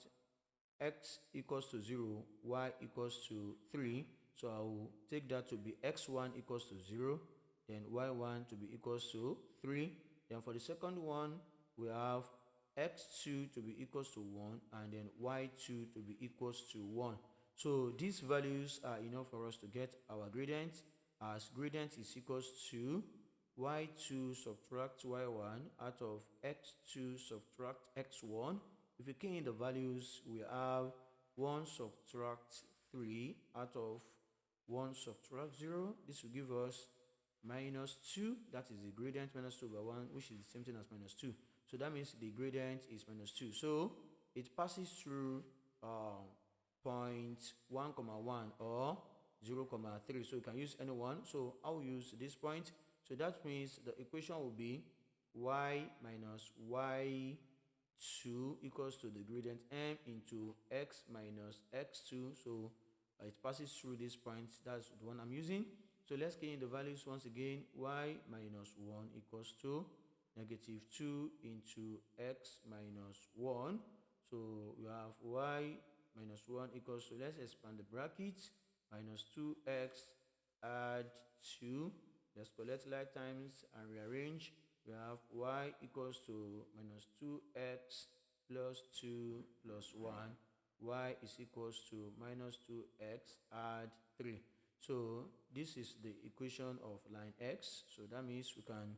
x equals to 0, y equals to 3. So I will take that to be x1 equals to 0, then y1 to be equals to 3. Then for the second one, we have x2 to be equals to 1, and then y2 to be equals to 1. So these values are enough for us to get our gradient, as gradient is equals to y2 subtract y1 out of x2 subtract x1. If you key in the values, we have 1 subtract 3 out of 1 subtract 0. This will give us minus 2. That is the gradient, minus 2 by 1, which is the same thing as minus 2. So that means the gradient is minus 2. So it passes through point 1, 1 or 0, 3. So you can use any one. So I'll use this point. So that means the equation will be y minus y2 equals to the gradient m into x minus x2. So it passes through this point. That's the one I'm using. So let's key in the values once again. Y minus 1 equals to negative 2 into x minus 1. So we have y minus 1 equals to, let's expand the brackets, minus 2x add 2. Let's collect like times and rearrange. We have y equals to minus 2x plus 2 plus 1. Y is equals to minus 2x add 3. So this is the equation of line x. So that means we can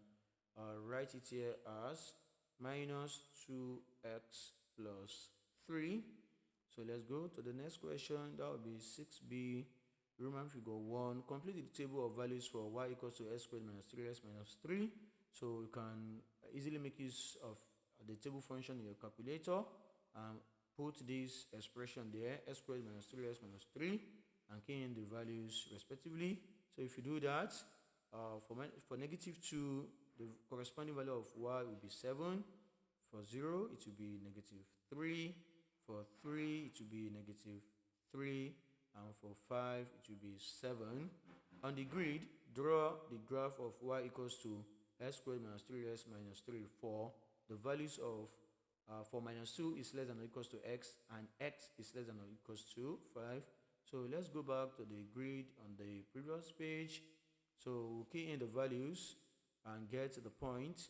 write it here as minus 2x plus 3. So let's go to the next question. That will be 6b, Roman figure 1. Complete the table of values for y equals to s squared minus 3s minus 3. So you can easily make use of the table function in your calculator and put this expression there, s squared minus 3s minus 3, and key in the values respectively. So if you do that, for negative 2, the corresponding value of y will be 7. For 0, it will be negative 3. For 3, it will be negative 3. And for 5, it will be 7. On the grid, draw the graph of y equals to s squared minus 3s minus 3 for the values of for minus 2 is less than or equals to x, and x is less than or equals to 5. So let's go back to the grid on the previous page. So we'll key in the values and get the point.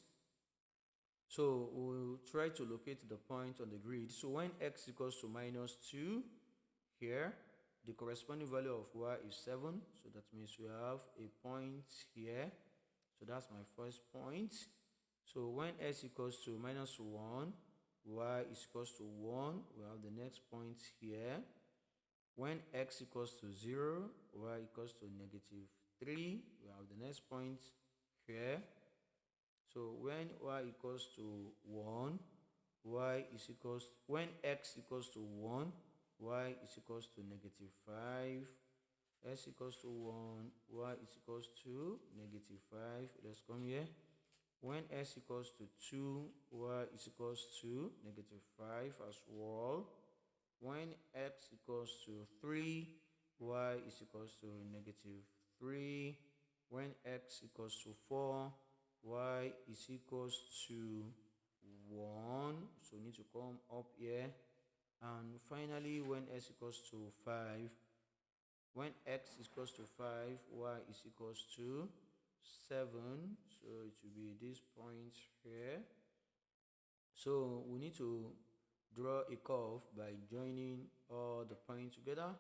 So we'll try to locate the point on the grid. So when x equals to minus 2 here, the corresponding value of y is 7. So that means we have a point here. So that's my first point. So when s equals to minus 1, y is equals to 1. We have the next point here. When x equals to 0, y equals to negative 3. We have the next point here. So when y equals to 1, y is equals, when x equals to 1, y is equals to negative 5. S equals to 1, y is equals to negative 5. Let's come here. When s equals to 2, y is equals to negative 5 as well. When x equals to 3, y is equals to negative 3. When x equals to 4, y is equals to 1. So we need to come up here. And finally, when x equals to 5, when x is equals to 5, y is equals to 7. So it will be this point here. So we need to draw a curve by joining all the points together.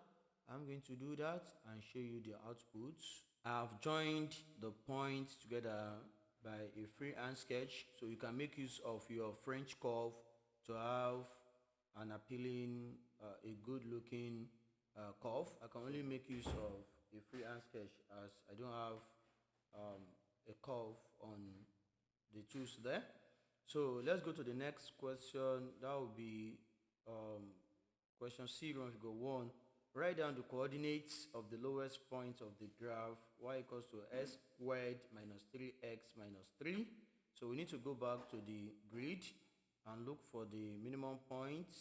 I'm going to do that and show you the outputs. I've joined the points together by a freehand sketch, so you can make use of your French curve to have an appealing, a good looking curve. I can only make use of a freehand sketch as I don't have a curve on the tools there. So let's go to the next question. That will be question C, figure 1. Write down the coordinates of the lowest point of the graph y equals to s squared minus 3x minus 3. So we need to go back to the grid and look for the minimum point.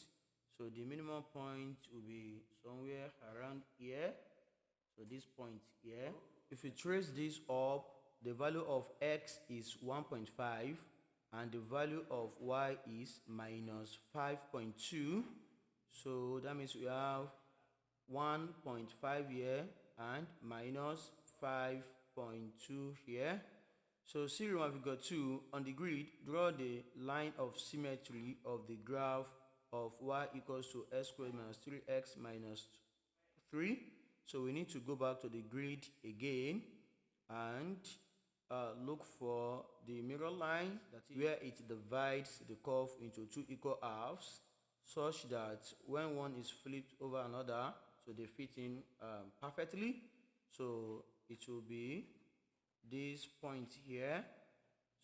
So the minimum point will be somewhere around here. So this point here. If you trace this up, the value of x is 1.5 and the value of y is minus 5.2. So that means we have 1.5 here and minus 5.2 here. So serial 1 figure 2, on the grid, draw the line of symmetry of the graph of y equals to s squared minus 3x minus 3. So we need to go back to the grid again and look for the mirror line, that is where it divides the curve into two equal halves, such that when one is flipped over another, so they fit in perfectly. So it will be this point here.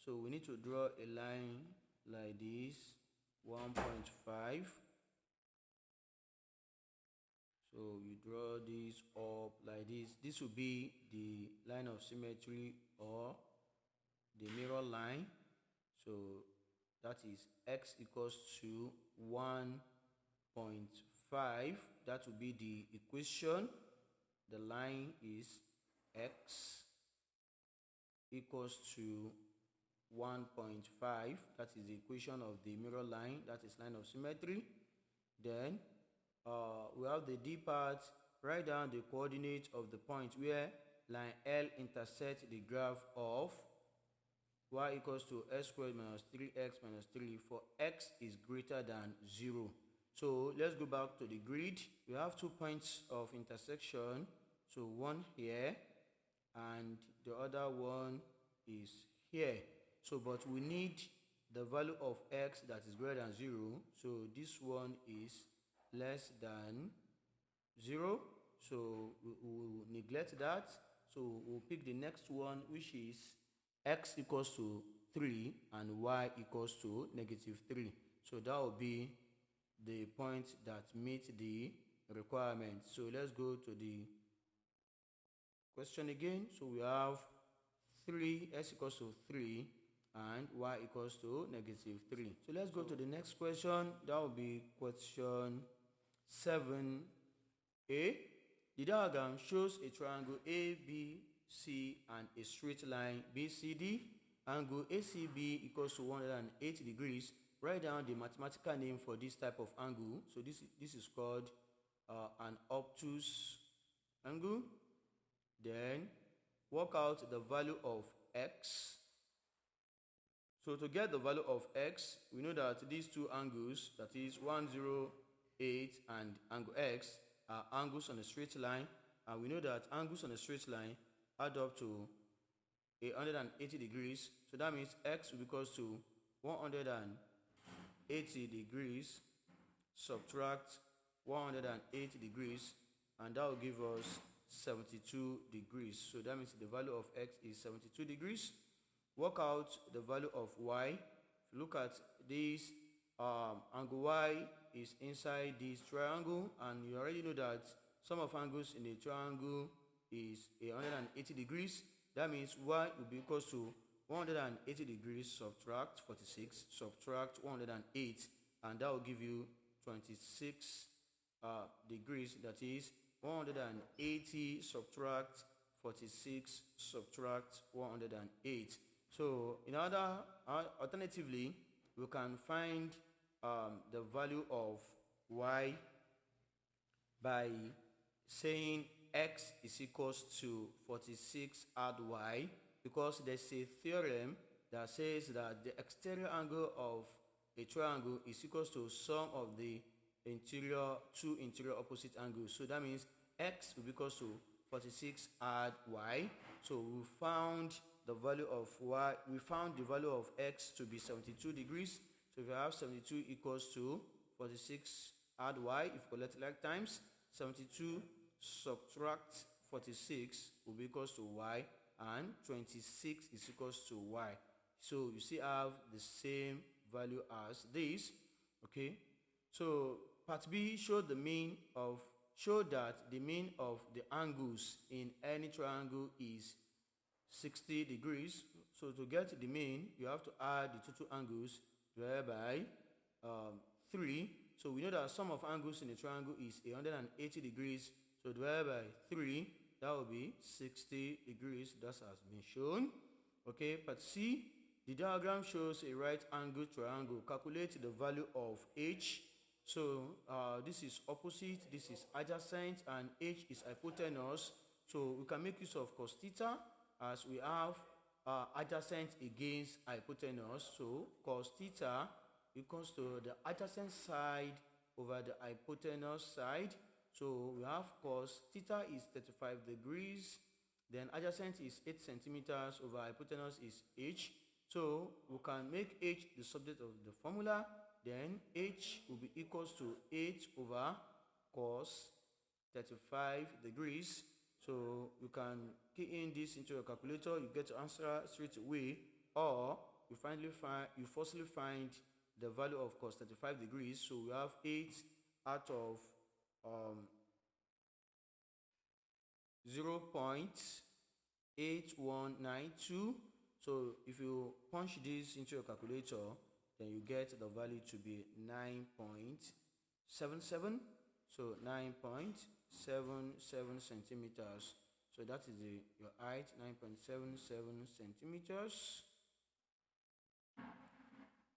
So we need to draw a line like this, 1.5. So you draw this up like this. This will be the line of symmetry or the mirror line. So that is x equals to 1.5. That will be the equation. The line is x equals to 1.5. That is the equation of the mirror line. That is line of symmetry. Then we have the D part. Write down the coordinate of the point where line L intersects the graph of y equals to s squared minus 3x minus 3 for x is greater than 0. So let's go back to the grid. We have 2 points of intersection. So one here and the other one is here. So but we need the value of x that is greater than 0. So this one is less than 0. So we'll neglect that. So we'll pick the next one, which is x equals to 3 and y equals to negative 3. So that will be the point that meets the requirement. So let's go to the question again. So we have 3, x equals to 3 and y equals to negative 3. So let's go to the next question. That will be question 7a. The diagram shows a triangle ABC and a straight line BCD. Angle ACB equals to 180 degrees. Write down the mathematical name for this type of angle. So this is called an obtuse angle. Then work out the value of x. So to get the value of x, we know that these two angles, that is 108 and angle x, are angles on a straight line, and we know that angles on a straight line add up to 180 degrees. So that means x will be equals to 180 degrees subtract 180 degrees, and that will give us 72 degrees. So that means the value of x is 72 degrees. Work out the value of y. If you look at this, angle y is inside this triangle, and you already know that sum of angles in a triangle is 180 degrees. That means y will be equals to 180 degrees subtract 46 subtract 108, and that will give you 26 degrees. That is 180 subtract 46 subtract 108. So alternatively, we can find the value of y by saying x is equals to 46 add y, because there's a theorem that says that the exterior angle of a triangle is equals to sum of the two interior opposite angles. So that means x will be equals to 46 add y. So we found the value of y, we found the value of x to be 72 degrees. So if you have 72 equals to 46 add y, if you collect like times, 72 subtract 46 will be equals to y, and 26 is equals to y. So you see I have the same value as this. Okay, so part B show that the mean of the angles in any triangle is 60 degrees. So to get the mean, you have to add the total angles divided by 3. So we know that sum of angles in a triangle is 180 degrees. So divided by 3, that will be 60 degrees. That has been shown. Okay, part C, the diagram shows a right angle triangle. Calculate the value of h. So this is opposite, this is adjacent, and h is hypotenuse. So we can make use of cos theta, as we have adjacent against hypotenuse. So cos theta equals to the adjacent side over the hypotenuse side. So we have cos theta is 35 degrees, then adjacent is 8 centimeters over hypotenuse is h. So we can make h the subject of the formula. Then h will be equals to 8 over cos 35 degrees. So you can key in this into your calculator, you get to answer straight away, or you firstly find the value of cos 35 degrees. So we have 8 out of 0.8192. So if you punch this into your calculator, then you get the value to be 9.77. So 9.77 centimeters. So that is your height, 9.77 centimeters.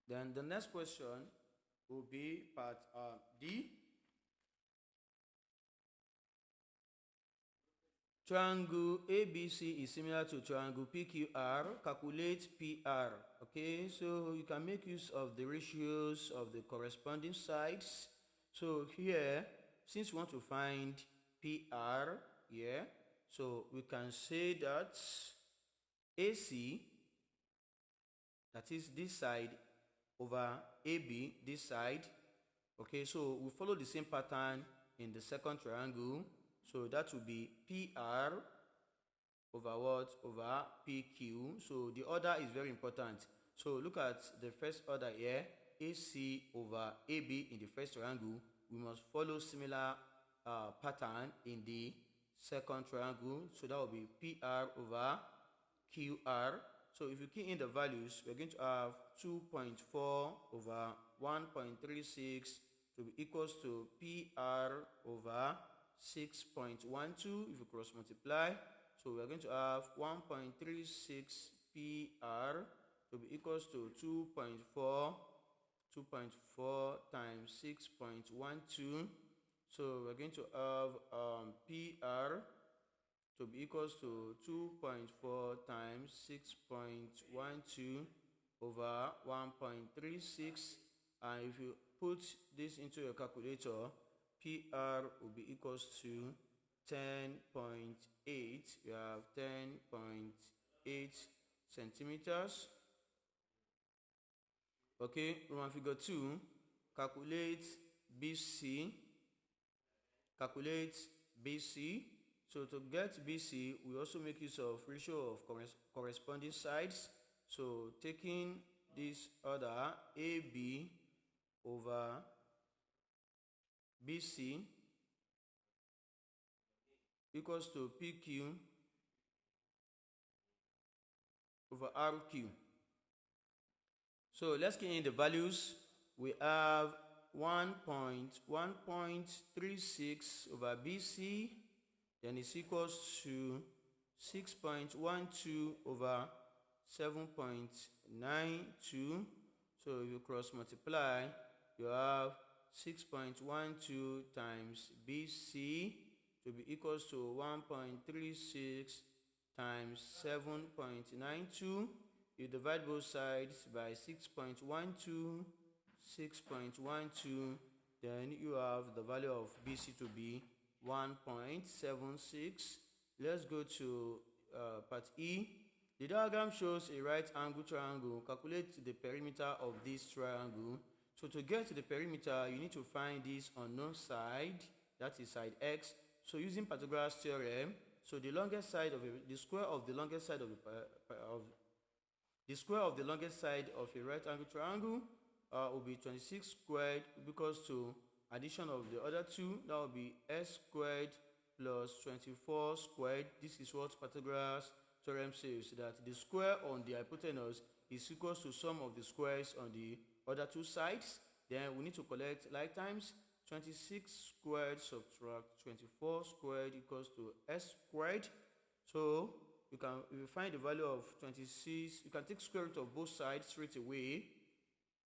Then the next question will be part D. Triangle ABC is similar to triangle PQR. Calculate PR. Okay, so you can make use of the ratios of the corresponding sides. So here, since we want to find PR here, so we can say that AC, that is this side, over AB, this side. Okay, so we follow the same pattern in the second triangle. So that will be PR over what? Over PQ. So the order is very important. So look at the first order here, AC over AB in the first triangle. We must follow similar pattern in the second triangle. So that will be PR over QR. So if you key in the values, we're going to have 2.4 over 1.36 to be equals to PR over 6.12 if you cross multiply. So we are going to have 1.36 PR to be equals to 2.4 times 6.12. So we're going to have PR to be equals to 2.4 times 6.12 over 1.36. And if you put this into your calculator, PR will be equals to 10.8. You have 10.8 centimeters. Okay, Roman figure 2, calculate BC. Calculate BC. So to get BC, we also make use of ratio of corresponding sides. So taking this order, AB over BC equals to PQ over RQ. So let's key in the values. We have 1.36 over BC, then it's equals to 6.12 over 7.92. So if you cross multiply, you have 6.12 times BC to be equals to 1.36 times 7.92. You divide both sides by 6.12, 6.12, then you have the value of BC to be 1.76. Let's go to part E. The diagram shows a right angle triangle. Calculate the perimeter of this triangle. So to get to the perimeter, you need to find this unknown side, that is side X. So using Pythagoras theorem, so the longest side of the square of the longest side of the longest side of a right angle triangle will be 26 squared equals to addition of the other two. That will be s squared plus 24 squared. This is what Pythagoras theorem says, that the square on the hypotenuse is equals to sum of the squares on the other two sides. Then we need to collect like times. 26 squared subtract 24 squared equals to s squared. So if you find the value of 26, you can take square root of both sides straight away.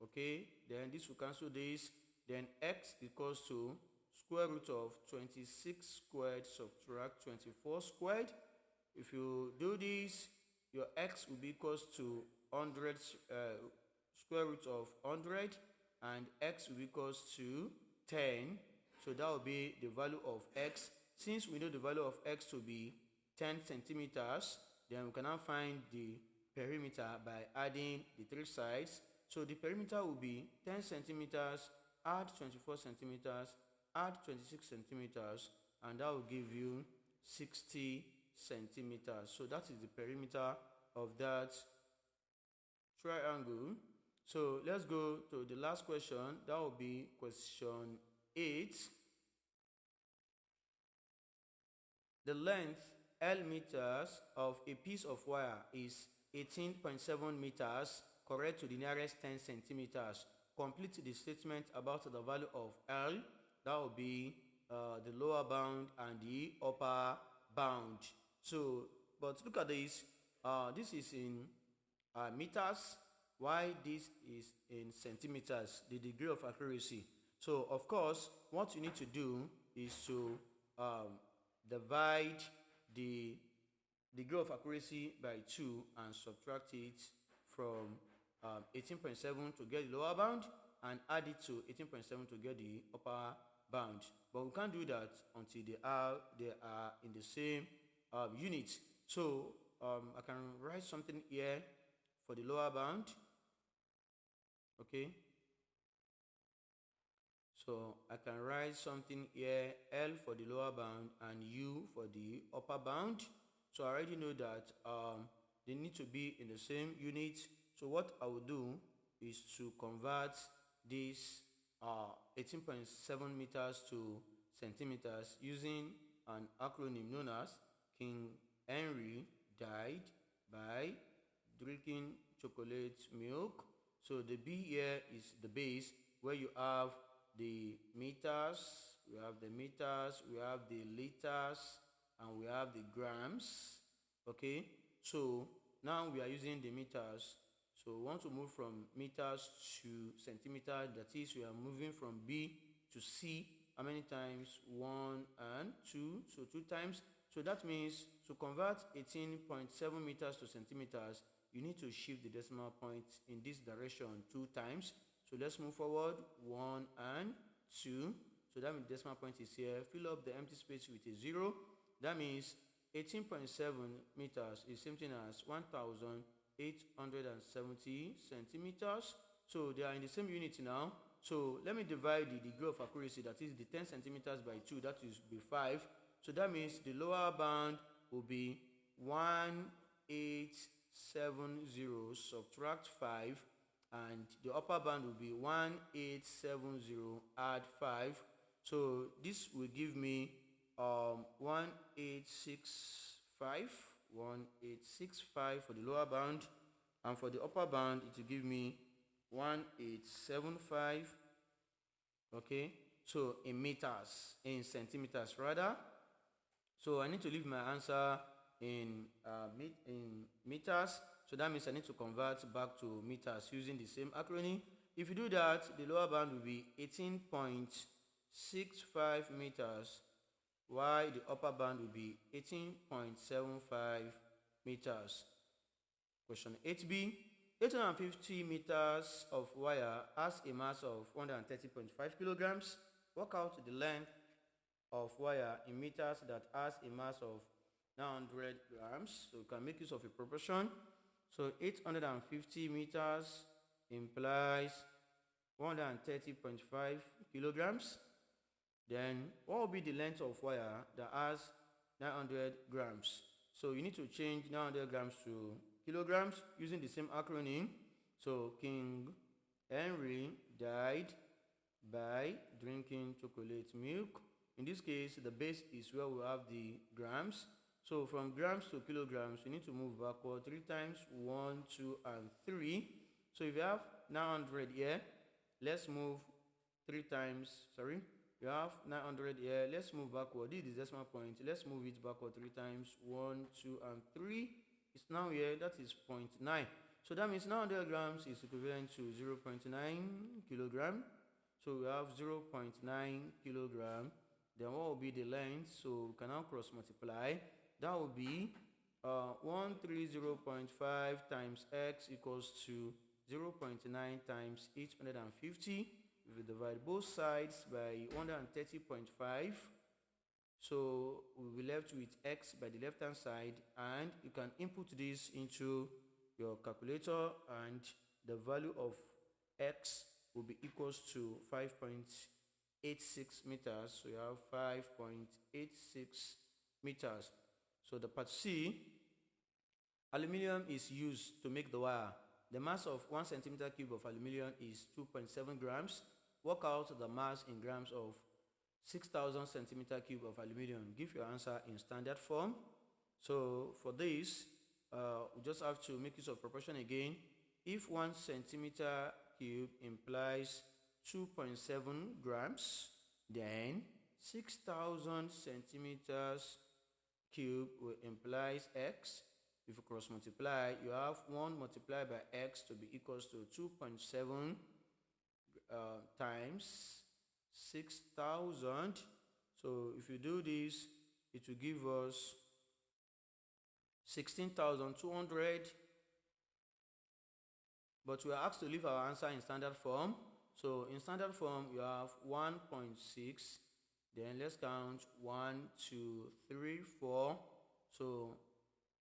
Okay, then this will cancel this. Then x equals to square root of 26 squared subtract 24 squared. If you do this, your x will be equals to 100 square root of 100, and x will be equals to 10. So that will be the value of x. Since we know the value of x to be 10 centimeters, then we can now find the perimeter by adding the three sides. So the perimeter will be 10 centimeters, add 24 centimeters, add 26 centimeters, and that will give you 60 centimeters. So that is the perimeter of that triangle. So let's go to the last question. That will be question 8. The length L meters of a piece of wire is 18.7 meters, correct to the nearest 10 centimeters. Complete the statement about the value of L. That will be the lower bound and the upper bound. So, but look at this. This is in meters. Why this is in centimeters, the degree of accuracy. So of course, what you need to do is to divide the degree of accuracy by 2 and subtract it from 18.7 to get the lower bound, and add it to 18.7 to get the upper bound. But we can't do that until they are in the same unit. So I can write something here for the lower bound. Okay, so I can write something here, L for the lower bound and U for the upper bound. So I already know that they need to be in the same unit. So what I will do is to convert this 18.7 meters to centimeters using an acronym known as King Henry died by drinking chocolate milk. So the B here is the base, where you have the meters, we have the liters, and we have the grams. Okay, so now we are using the meters. So we want to move from meters to centimeters. That is, we are moving from B to C. How many times? 1 and 2. So 2 times. So that means to convert 18.7 meters to centimeters, you need to shift the decimal point in this direction 2 times. So let's move forward. 1 and 2. So that means the decimal point is here. Fill up the empty space with a 0. That means 18.7 meters is same thing as 1,870 centimeters. So they are in the same unit now. So let me divide the degree of accuracy, that is the 10 centimeters, by 2. That is be 5. So that means the lower bound will be 1870 subtract 5, and the upper bound will be 1870 add 5. So this will give me 1865 for the lower bound, and for the upper bound it will give me 1875. Okay, so in centimeters rather. So I need to leave my answer in meters. So that means I need to convert back to meters using the same acronym. If you do that, the lower bound will be 18.65 meters, while the upper bound will be 18.75 meters. Question 8b. 850 meters of wire has a mass of 130.5 kilograms. Work out the length of wire in meters that has a mass of 900 grams. So you can make use of a proportion. So 850 meters implies 130.5 kilograms. Then what will be the length of wire that has 900 grams? So you need to change 900 grams to kilograms using the same acronym. So King Henry died by drinking chocolate milk. In this case, the base is where we have the grams. So from grams to kilograms, you need to move backward 3 times, 1, 2, and 3. So if you have 900 here, let's move 3 times, you have 900 here, let's move backward. This is the decimal point, let's move it backward 3 times, 1, 2, and 3. It's now here, that is 0.9. So that means 900 grams is equivalent to 0.9 kilogram. So we have 0.9 kilogram. Then what will be the length? So we can now cross multiply. That will be 130.5 times x equals to 0.9 times 850. If we divide both sides by 130.5, so we'll be left with x by the left hand side, and you can input this into your calculator, and the value of x will be equals to 5.86 meters. So you have 5.86 meters. So the part C, aluminium is used to make the wire. The mass of 1 centimeter cube of aluminium is 2.7 grams. Work out the mass in grams of 6,000 centimeter cube of aluminium. Give your answer in standard form. So for this, we just have to make use of proportion again. If 1 centimeter cube implies 2.7 grams, then 6,000 centimeters cube will implies x. If you cross multiply, you have 1 multiplied by x to be equals to 2.7 times 6,000. So if you do this, it will give us 16,200. But we are asked to leave our answer in standard form. So in standard form, you have 1.6. Then let's count 1, 2, 3, 4. So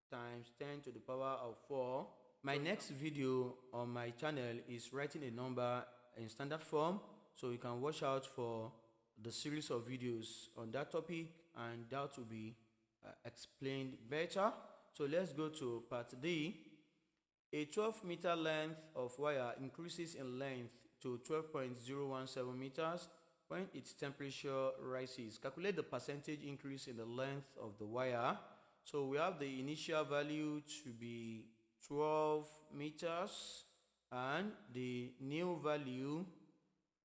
times 10 to the power of 4. My next video on my channel is writing a number in standard form. So you can watch out for the series of videos on that topic, and that will be explained better. So let's go to part D. A 12-meter length of wire increases in length to 12.017 meters when its temperature rises. Calculate the percentage increase in the length of the wire. So we have the initial value to be 12 meters and the new value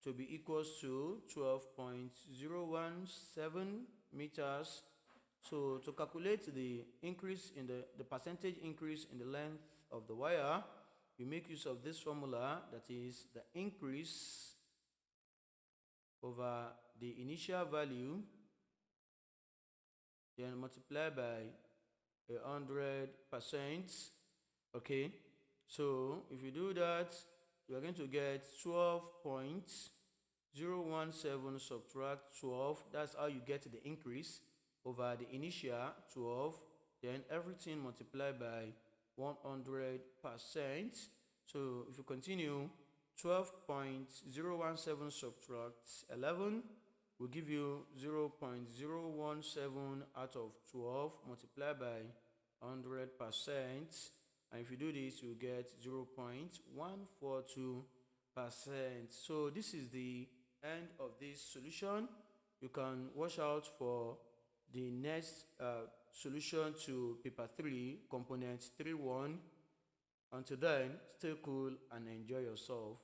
to be equals to 12.017 meters. So to calculate the increase in the percentage increase in the length of the wire, we make use of this formula, that is the increase over the initial value, then multiply by 100%. Okay, so if you do that, we are going to get 12.017 subtract 12. That's how you get the increase over the initial 12, then everything multiplied by 100%. So if you continue, 12.017 subtract 11 will give you 0.017 out of 12 multiplied by 100%. And if you do this, you get 0.142%. So this is the end of this solution. You can watch out for the next solution to paper 3, component 3.1. Until then, stay cool and enjoy yourself.